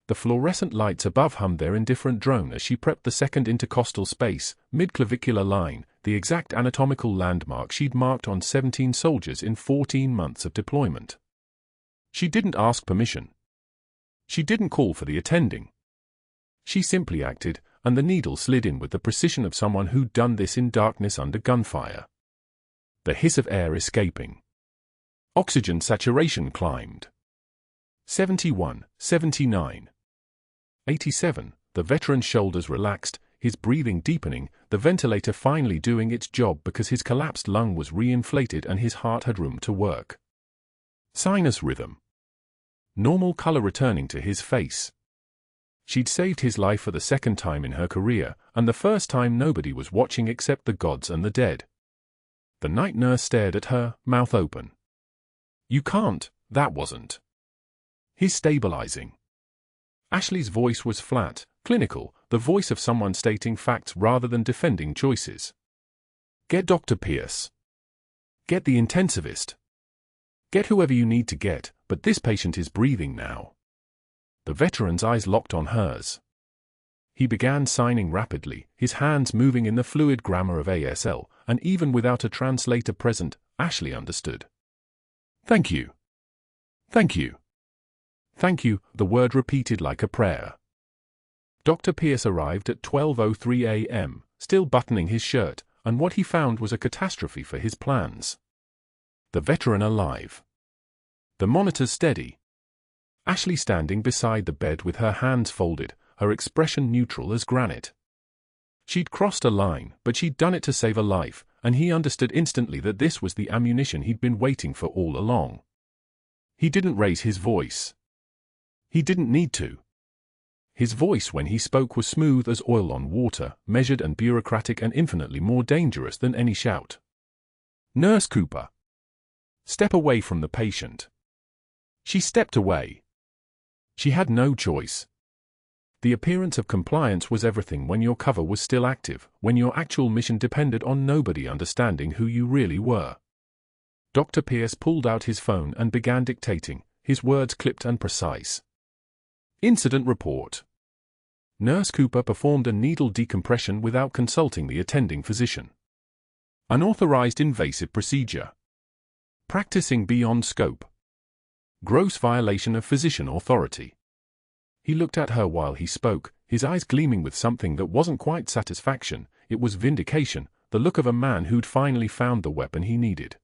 The fluorescent lights above hummed their indifferent drone as she prepped the second intercostal space, mid-clavicular line, the exact anatomical landmark she'd marked on 17 soldiers in 14 months of deployment. She didn't ask permission. She didn't call for the attending. She simply acted, and the needle slid in with the precision of someone who'd done this in darkness under gunfire. The hiss of air escaping. Oxygen saturation climbed. 71, 79. 87, the veteran's shoulders relaxed, his breathing deepening, the ventilator finally doing its job because his collapsed lung was reinflated and his heart had room to work. Sinus rhythm. Normal color returning to his face. She'd saved his life for the second time in her career, and the first time nobody was watching except the gods and the dead. The night nurse stared at her, mouth open. You can't, that wasn't. He's stabilizing. Ashley's voice was flat, clinical, the voice of someone stating facts rather than defending choices. Get Dr. Pierce. Get the intensivist. Get whoever you need to get, but this patient is breathing now. The veteran's eyes locked on hers. He began signing rapidly, his hands moving in the fluid grammar of ASL, and even without a translator present, Ashley understood. Thank you. Thank you. Thank you, the word repeated like a prayer. Dr. Pierce arrived at 12:03 a.m., still buttoning his shirt, and what he found was a catastrophe for his plans. The veteran alive. The monitors steady. Ashley standing beside the bed with her hands folded, her expression neutral as granite. She'd crossed a line, but she'd done it to save a life, and he understood instantly that this was the ammunition he'd been waiting for all along. He didn't raise his voice. He didn't need to. His voice when he spoke was smooth as oil on water, measured and bureaucratic and infinitely more dangerous than any shout. Nurse Cooper. Step away from the patient. She stepped away. She had no choice. The appearance of compliance was everything when your cover was still active, when your actual mission depended on nobody understanding who you really were. Dr. Pierce pulled out his phone and began dictating, his words clipped and precise. Incident report. Nurse Cooper performed a needle decompression without consulting the attending physician. Unauthorized invasive procedure. Practicing beyond scope. Gross violation of physician authority. He looked at her while he spoke, his eyes gleaming with something that wasn't quite satisfaction, it was vindication, the look of a man who'd finally found the weapon he needed.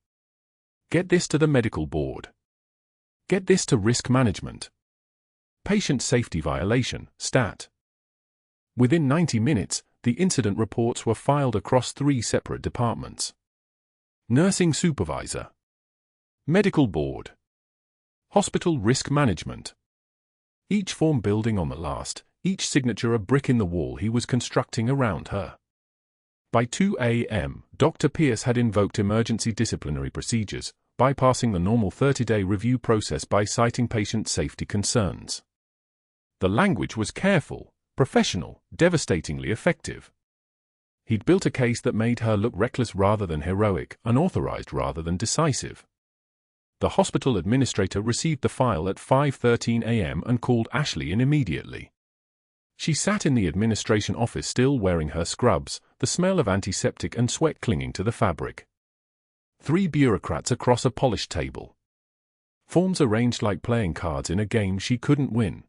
Get this to the medical board. Get this to risk management. Patient safety violation, stat. Within 90 minutes, the incident reports were filed across 3 separate departments. Nursing supervisor. Medical board. Hospital risk management. Each form building on the last, each signature a brick in the wall he was constructing around her. By 2 a.m., Dr. Pierce had invoked emergency disciplinary procedures, bypassing the normal 30-day review process by citing patient safety concerns. The language was careful, professional, devastatingly effective. He'd built a case that made her look reckless rather than heroic, unauthorized rather than decisive. The hospital administrator received the file at 5:13 a.m. and called Ashley in immediately. She sat in the administration office still wearing her scrubs, the smell of antiseptic and sweat clinging to the fabric. 3 bureaucrats across a polished table. Forms arranged like playing cards in a game she couldn't win.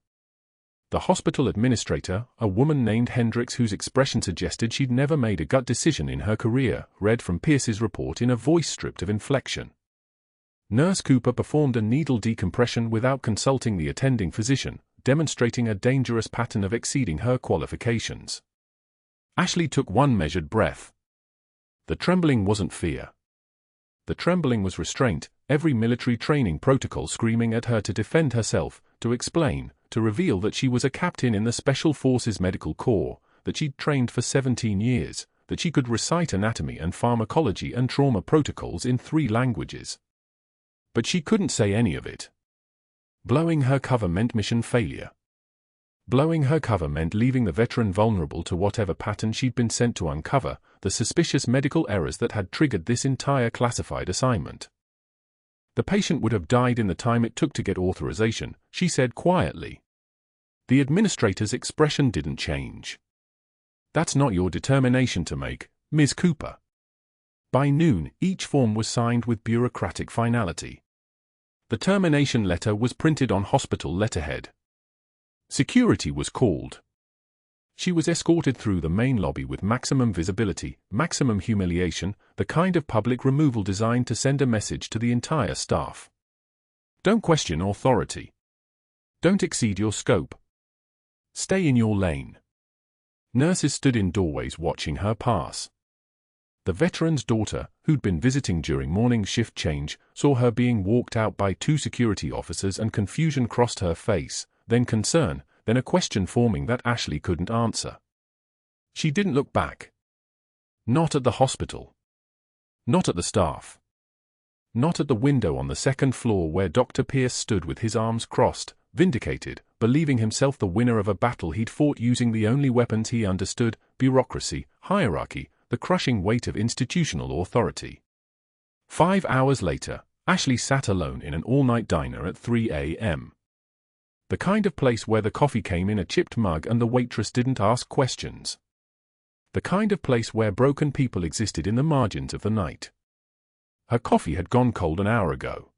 The hospital administrator, a woman named Hendricks whose expression suggested she'd never made a gut decision in her career, read from Pierce's report in a voice stripped of inflection. Nurse Cooper performed a needle decompression without consulting the attending physician, demonstrating a dangerous pattern of exceeding her qualifications. Ashley took one measured breath. The trembling wasn't fear. The trembling was restraint, every military training protocol screaming at her to defend herself, to explain, to reveal that she was a captain in the Special Forces Medical Corps, that she'd trained for 17 years, that she could recite anatomy and pharmacology and trauma protocols in 3 languages. But she couldn't say any of it. Blowing her cover meant mission failure. Blowing her cover meant leaving the veteran vulnerable to whatever pattern she'd been sent to uncover, the suspicious medical errors that had triggered this entire classified assignment. The patient would have died in the time it took to get authorization, she said quietly. The administrator's expression didn't change. That's not your determination to make, Ms. Cooper. By noon, each form was signed with bureaucratic finality. The termination letter was printed on hospital letterhead. Security was called. She was escorted through the main lobby with maximum visibility, maximum humiliation, the kind of public removal designed to send a message to the entire staff. Don't question authority. Don't exceed your scope. Stay in your lane. Nurses stood in doorways watching her pass. The veteran's daughter, who'd been visiting during morning shift change, saw her being walked out by 2 security officers and confusion crossed her face, then concern, then a question forming that Ashley couldn't answer. She didn't look back. Not at the hospital. Not at the staff. Not at the window on the 2nd floor where Dr. Pierce stood with his arms crossed, vindicated, believing himself the winner of a battle he'd fought using the only weapons he understood, bureaucracy, hierarchy, the crushing weight of institutional authority. 5 hours later, Ashley sat alone in an all-night diner at 3 a.m. The kind of place where the coffee came in a chipped mug and the waitress didn't ask questions. The kind of place where broken people existed in the margins of the night. Her coffee had gone cold an hour ago.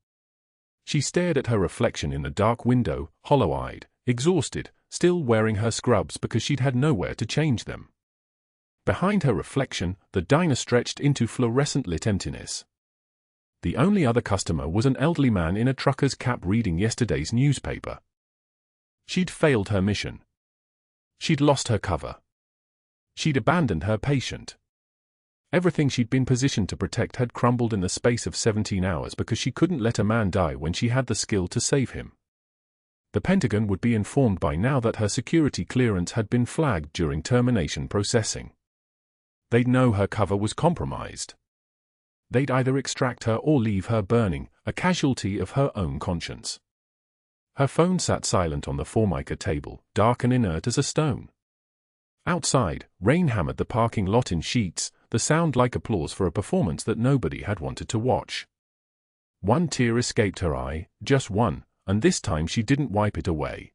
She stared at her reflection in the dark window, hollow-eyed, exhausted, still wearing her scrubs because she'd had nowhere to change them. Behind her reflection, the diner stretched into fluorescent-lit emptiness. The only other customer was an elderly man in a trucker's cap reading yesterday's newspaper. She'd failed her mission. She'd lost her cover. She'd abandoned her patient. Everything she'd been positioned to protect had crumbled in the space of 17 hours because she couldn't let a man die when she had the skill to save him. The Pentagon would be informed by now that her security clearance had been flagged during termination processing. They'd know her cover was compromised. They'd either extract her or leave her burning, a casualty of her own conscience. Her phone sat silent on the formica table, dark and inert as a stone. Outside, rain hammered the parking lot in sheets, the sound like applause for a performance that nobody had wanted to watch. One tear escaped her eye, just one, and this time she didn't wipe it away.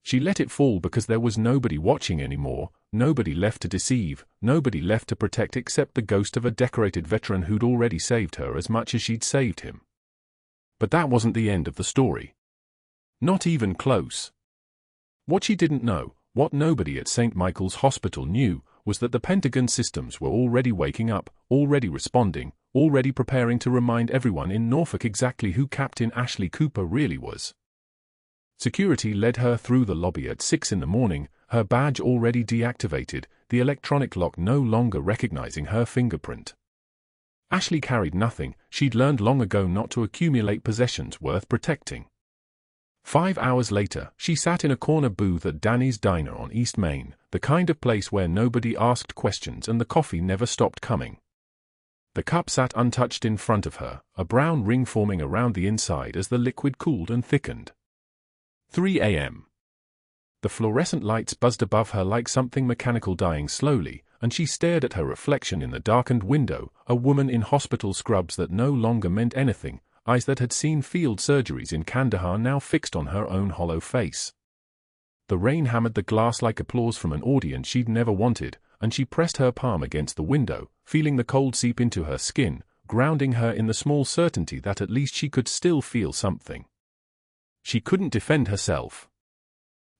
She let it fall because there was nobody watching anymore, nobody left to deceive, nobody left to protect except the ghost of a decorated veteran who'd already saved her as much as she'd saved him. But that wasn't the end of the story. Not even close. What she didn't know, what nobody at St. Michael's Hospital knew, was that the Pentagon systems were already waking up, already responding, already preparing to remind everyone in Norfolk exactly who Captain Ashley Cooper really was. Security led her through the lobby at 6 in the morning, her badge already deactivated, the electronic lock no longer recognizing her fingerprint. Ashley carried nothing, she'd learned long ago not to accumulate possessions worth protecting. 5 hours later, she sat in a corner booth at Danny's Diner on East Main, the kind of place where nobody asked questions and the coffee never stopped coming. The cup sat untouched in front of her, a brown ring forming around the inside as the liquid cooled and thickened. 3 a.m. The fluorescent lights buzzed above her like something mechanical dying slowly, and she stared at her reflection in the darkened window, a woman in hospital scrubs that no longer meant anything, eyes that had seen field surgeries in Kandahar now fixed on her own hollow face. The rain hammered the glass like applause from an audience she'd never wanted, and she pressed her palm against the window, feeling the cold seep into her skin, grounding her in the small certainty that at least she could still feel something. She couldn't defend herself.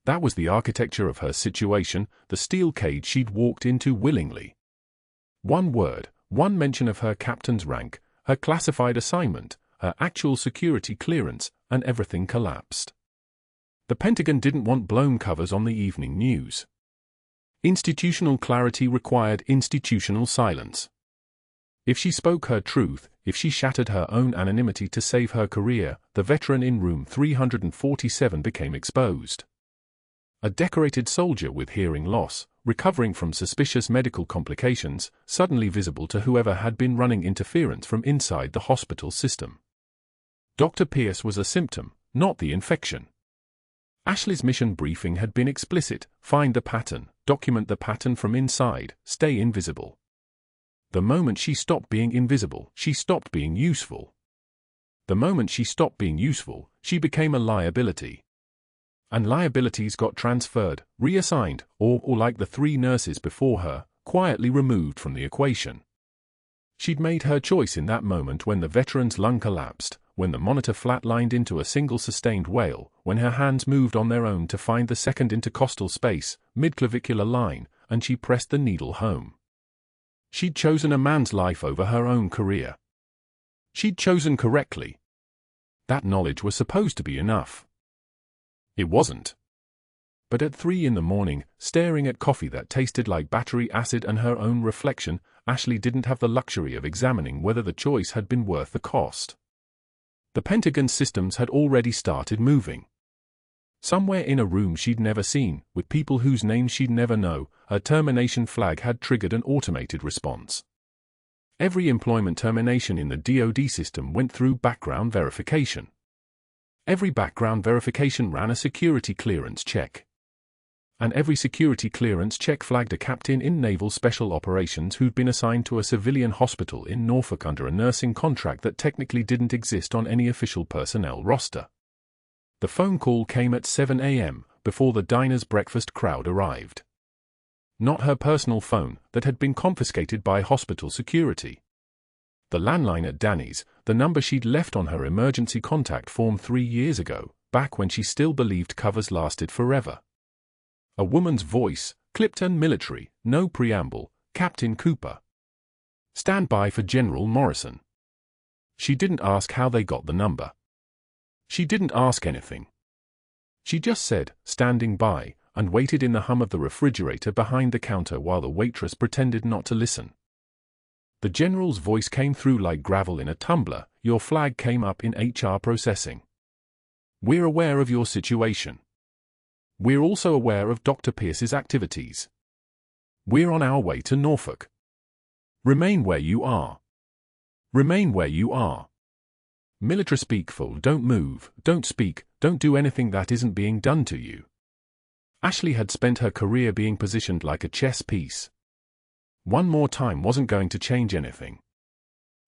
That was the architecture of her situation, the steel cage she'd walked into willingly. One word, one mention of her captain's rank, her classified assignment, her actual security clearance, and everything collapsed. The Pentagon didn't want blown covers on the evening news. Institutional clarity required institutional silence. If she spoke her truth, if she shattered her own anonymity to save her career, the veteran in room 347 became exposed. A decorated soldier with hearing loss, recovering from suspicious medical complications, suddenly visible to whoever had been running interference from inside the hospital system. Dr. Pierce was a symptom, not the infection. Ashley's mission briefing had been explicit: find the pattern, document the pattern from inside, stay invisible. The moment she stopped being invisible, she stopped being useful. The moment she stopped being useful, she became a liability. And liabilities got transferred, reassigned, or like the three nurses before her, quietly removed from the equation. She'd made her choice in that moment when the veteran's lung collapsed, when the monitor flatlined into a single sustained wail, when her hands moved on their own to find the second intercostal space, mid-clavicular line, and she pressed the needle home. She'd chosen a man's life over her own career. She'd chosen correctly. That knowledge was supposed to be enough. It wasn't. But at 3 in the morning, staring at coffee that tasted like battery acid and her own reflection, Ashley didn't have the luxury of examining whether the choice had been worth the cost. The Pentagon systems had already started moving. Somewhere in a room she'd never seen, with people whose names she'd never know, a termination flag had triggered an automated response. Every employment termination in the DoD system went through background verification. Every background verification ran a security clearance check. And every security clearance check flagged a captain in Naval Special Operations who'd been assigned to a civilian hospital in Norfolk under a nursing contract that technically didn't exist on any official personnel roster. The phone call came at 7 a.m., before the diner's breakfast crowd arrived. Not her personal phone, that had been confiscated by hospital security. The landline at Danny's, the number she'd left on her emergency contact form 3 years ago, back when she still believed covers lasted forever. A woman's voice, clipped and military, no preamble: Captain Cooper. Stand by for General Morrison. She didn't ask how they got the number. She didn't ask anything. She just said, standing by, and waited in the hum of the refrigerator behind the counter while the waitress pretended not to listen. The general's voice came through like gravel in a tumbler: your flag came up in HR processing. We're aware of your situation. We're also aware of Dr. Pierce's activities. We're on our way to Norfolk. Remain where you are. Remain where you are. Military speak full: don't move, don't speak, don't do anything that isn't being done to you. Ashley had spent her career being positioned like a chess piece. One more time wasn't going to change anything.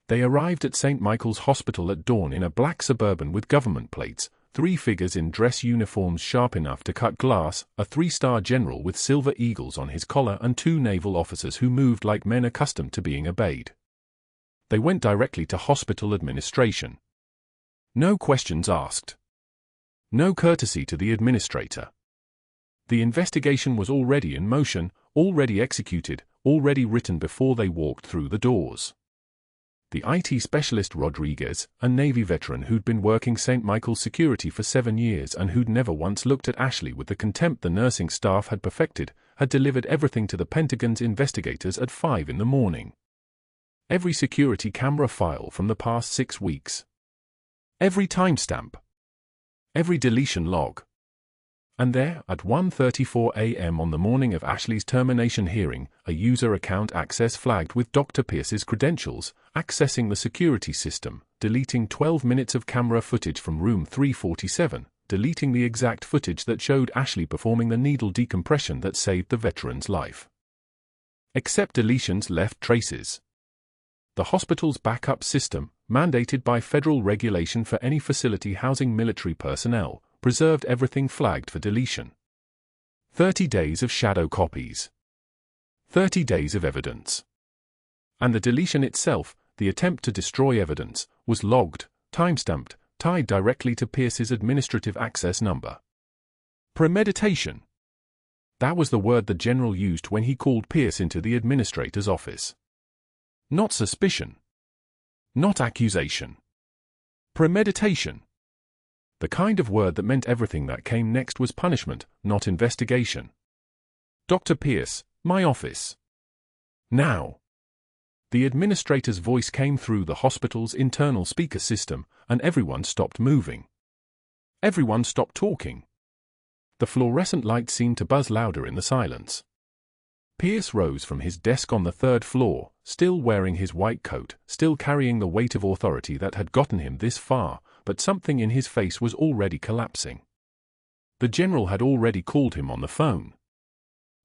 They arrived at St. Michael's Hospital at dawn in a black Suburban with government plates, 3 figures in dress uniforms sharp enough to cut glass, a 3-star general with silver eagles on his collar, and 2 naval officers who moved like men accustomed to being obeyed. They went directly to hospital administration. No questions asked. No courtesy to the administrator. The investigation was already in motion, already executed, already written before they walked through the doors. The IT specialist Rodriguez, a Navy veteran who'd been working St. Michael's security for 7 years and who'd never once looked at Ashley with the contempt the nursing staff had perfected, had delivered everything to the Pentagon's investigators at 5 in the morning. Every security camera file from the past 6 weeks. Every timestamp. Every deletion log. And there, at 1:34 a.m. on the morning of Ashley's termination hearing, a user account access flagged with Dr. Pierce's credentials, accessing the security system, deleting 12 minutes of camera footage from room 347, deleting the exact footage that showed Ashley performing the needle decompression that saved the veteran's life. Except deletions left traces. The hospital's backup system, mandated by federal regulation for any facility housing military personnel, preserved everything flagged for deletion. 30 days of shadow copies. 30 days of evidence. And the deletion itself, the attempt to destroy evidence, was logged, timestamped, tied directly to Pierce's administrative access number. Premeditation. That was the word the general used when he called Pierce into the administrator's office. Not suspicion. Not accusation. Premeditation. The kind of word that meant everything that came next was punishment, not investigation. Dr. Pierce, my office. Now. The administrator's voice came through the hospital's internal speaker system, and everyone stopped moving. Everyone stopped talking. The fluorescent light seemed to buzz louder in the silence. Pierce rose from his desk on the 3rd floor, still wearing his white coat, still carrying the weight of authority that had gotten him this far, but something in his face was already collapsing. The general had already called him on the phone.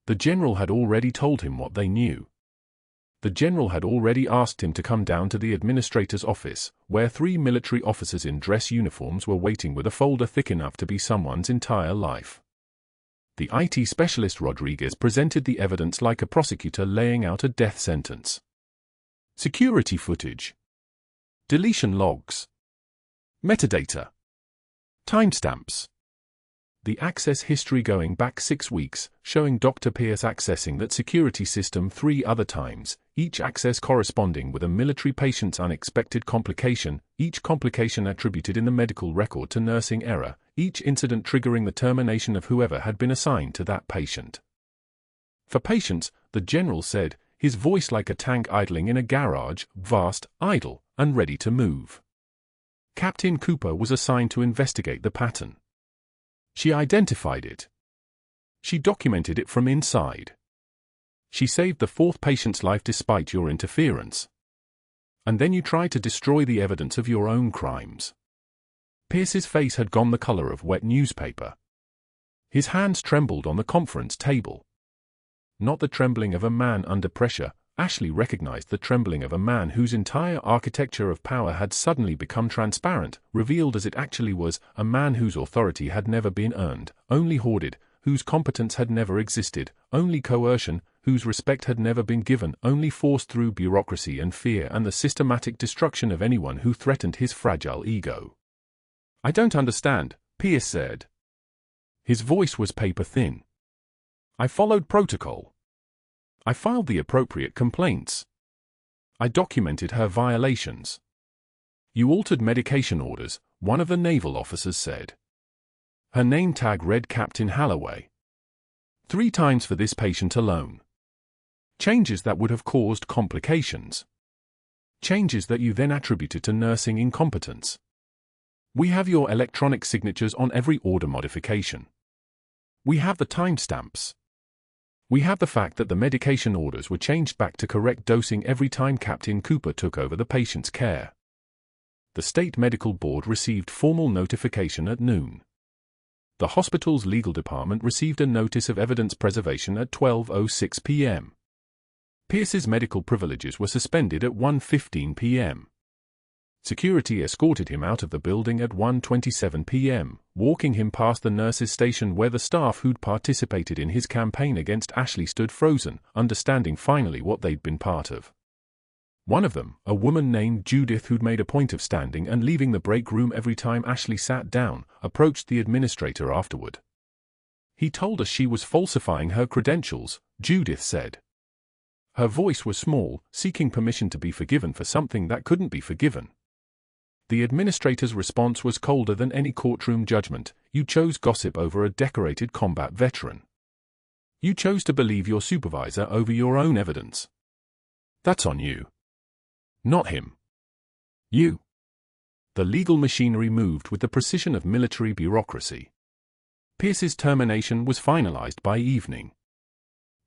The general had already told him what they knew. The general had already asked him to come down to the administrator's office, where 3 military officers in dress uniforms were waiting with a folder thick enough to be someone's entire life. The IT specialist Rodriguez presented the evidence like a prosecutor laying out a death sentence. Security footage. Deletion logs. Metadata. Timestamps. The access history going back 6 weeks, showing Dr. Pierce accessing that security system 3 other times, each access corresponding with a military patient's unexpected complication, each complication attributed in the medical record to nursing error, each incident triggering the termination of whoever had been assigned to that patient. For patients, the general said, his voice like a tank idling in a garage, vast, idle, and ready to move. Captain Cooper was assigned to investigate the pattern. She identified it. She documented it from inside. She saved the 4th patient's life despite your interference. And then you tried to destroy the evidence of your own crimes. Pierce's face had gone the color of wet newspaper. His hands trembled on the conference table. Not the trembling of a man under pressure. Ashley recognized the trembling of a man whose entire architecture of power had suddenly become transparent, revealed as it actually was, a man whose authority had never been earned, only hoarded, whose competence had never existed, only coercion, whose respect had never been given, only forced through bureaucracy and fear and the systematic destruction of anyone who threatened his fragile ego. "I don't understand," Pierce said. His voice was paper-thin. "I followed protocol. I filed the appropriate complaints. I documented her violations." "You altered medication orders," one of the naval officers said. Her name tag read Captain Halloway. 3 times for this patient alone. Changes that would have caused complications. Changes that you then attributed to nursing incompetence. We have your electronic signatures on every order modification. We have the timestamps. We have the fact that the medication orders were changed back to correct dosing every time Captain Cooper took over the patient's care. The State Medical Board received formal notification at noon. The hospital's legal department received a notice of evidence preservation at 12:06 p.m. Pierce's medical privileges were suspended at 1:15 p.m. Security escorted him out of the building at 1:27 p.m., walking him past the nurses' station where the staff who'd participated in his campaign against Ashley stood frozen, understanding finally what they'd been part of. One of them, a woman named Judith who'd made a point of standing and leaving the break room every time Ashley sat down, approached the administrator afterward. "He told us she was falsifying her credentials," Judith said. Her voice was small, seeking permission to be forgiven for something that couldn't be forgiven. The administrator's response was colder than any courtroom judgment. "You chose gossip over a decorated combat veteran. You chose to believe your supervisor over your own evidence. That's on you. Not him. You." The legal machinery moved with the precision of military bureaucracy. Pierce's termination was finalized by evening.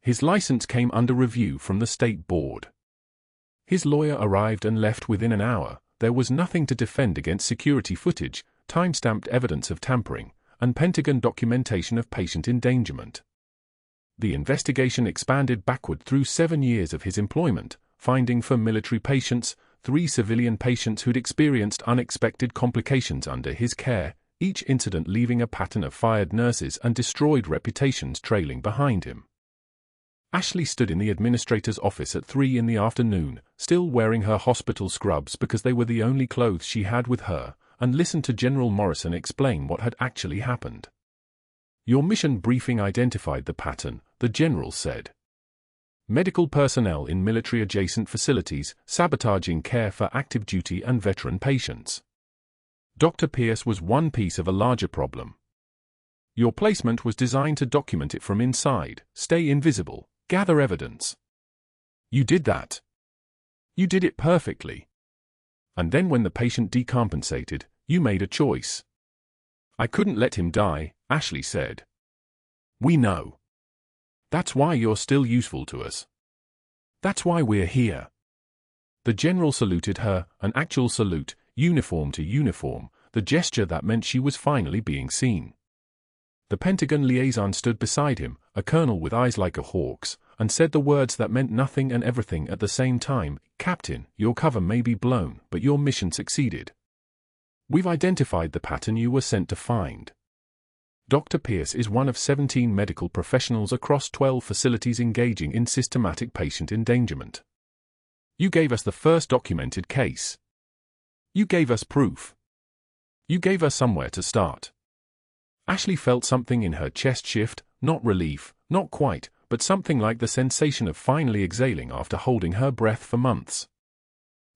His license came under review from the State Board. His lawyer arrived and left within an hour. There was nothing to defend against security footage, time-stamped evidence of tampering, and Pentagon documentation of patient endangerment. The investigation expanded backward through 7 years of his employment, finding for military patients, 3 civilian patients who'd experienced unexpected complications under his care, each incident leaving a pattern of fired nurses and destroyed reputations trailing behind him. Ashley stood in the administrator's office at 3 in the afternoon, still wearing her hospital scrubs because they were the only clothes she had with her, and listened to General Morrison explain what had actually happened. "Your mission briefing identified the pattern," the general said. "Medical personnel in military-adjacent facilities, sabotaging care for active duty and veteran patients. Dr. Pierce was one piece of a larger problem. Your placement was designed to document it from inside, stay invisible, gather evidence. You did that. You did it perfectly. And then when the patient decompensated, you made a choice. I couldn't let him die," Ashley said. "We know. That's why you're still useful to us. That's why we're here." The general saluted her, an actual salute, uniform to uniform, the gesture that meant she was finally being seen. The Pentagon liaison stood beside him, a colonel with eyes like a hawk's, and said the words that meant nothing and everything at the same time. "Captain, your cover may be blown, but your mission succeeded. We've identified the pattern you were sent to find. Dr. Pierce is one of 17 medical professionals across 12 facilities engaging in systematic patient endangerment. You gave us the first documented case. You gave us proof. You gave us somewhere to start." Ashley felt something in her chest shift, not relief, not quite, but something like the sensation of finally exhaling after holding her breath for months.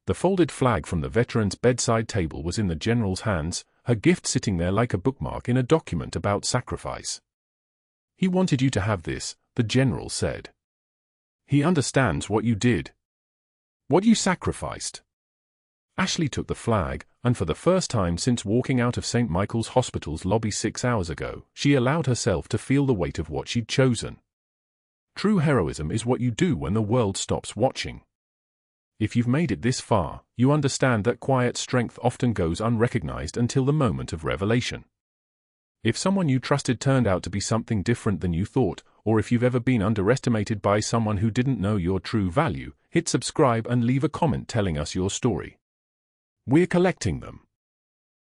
The folded flag from the veteran's bedside table was in the general's hands, her gift sitting there like a bookmark in a document about sacrifice. "He wanted you to have this," the general said. "He understands what you did. What you sacrificed." Ashley took the flag, and for the first time since walking out of St. Michael's Hospital's lobby 6 hours ago, she allowed herself to feel the weight of what she'd chosen. True heroism is what you do when the world stops watching. If you've made it this far, you understand that quiet strength often goes unrecognized until the moment of revelation. If someone you trusted turned out to be something different than you thought, or if you've ever been underestimated by someone who didn't know your true value, hit subscribe and leave a comment telling us your story. We're collecting them.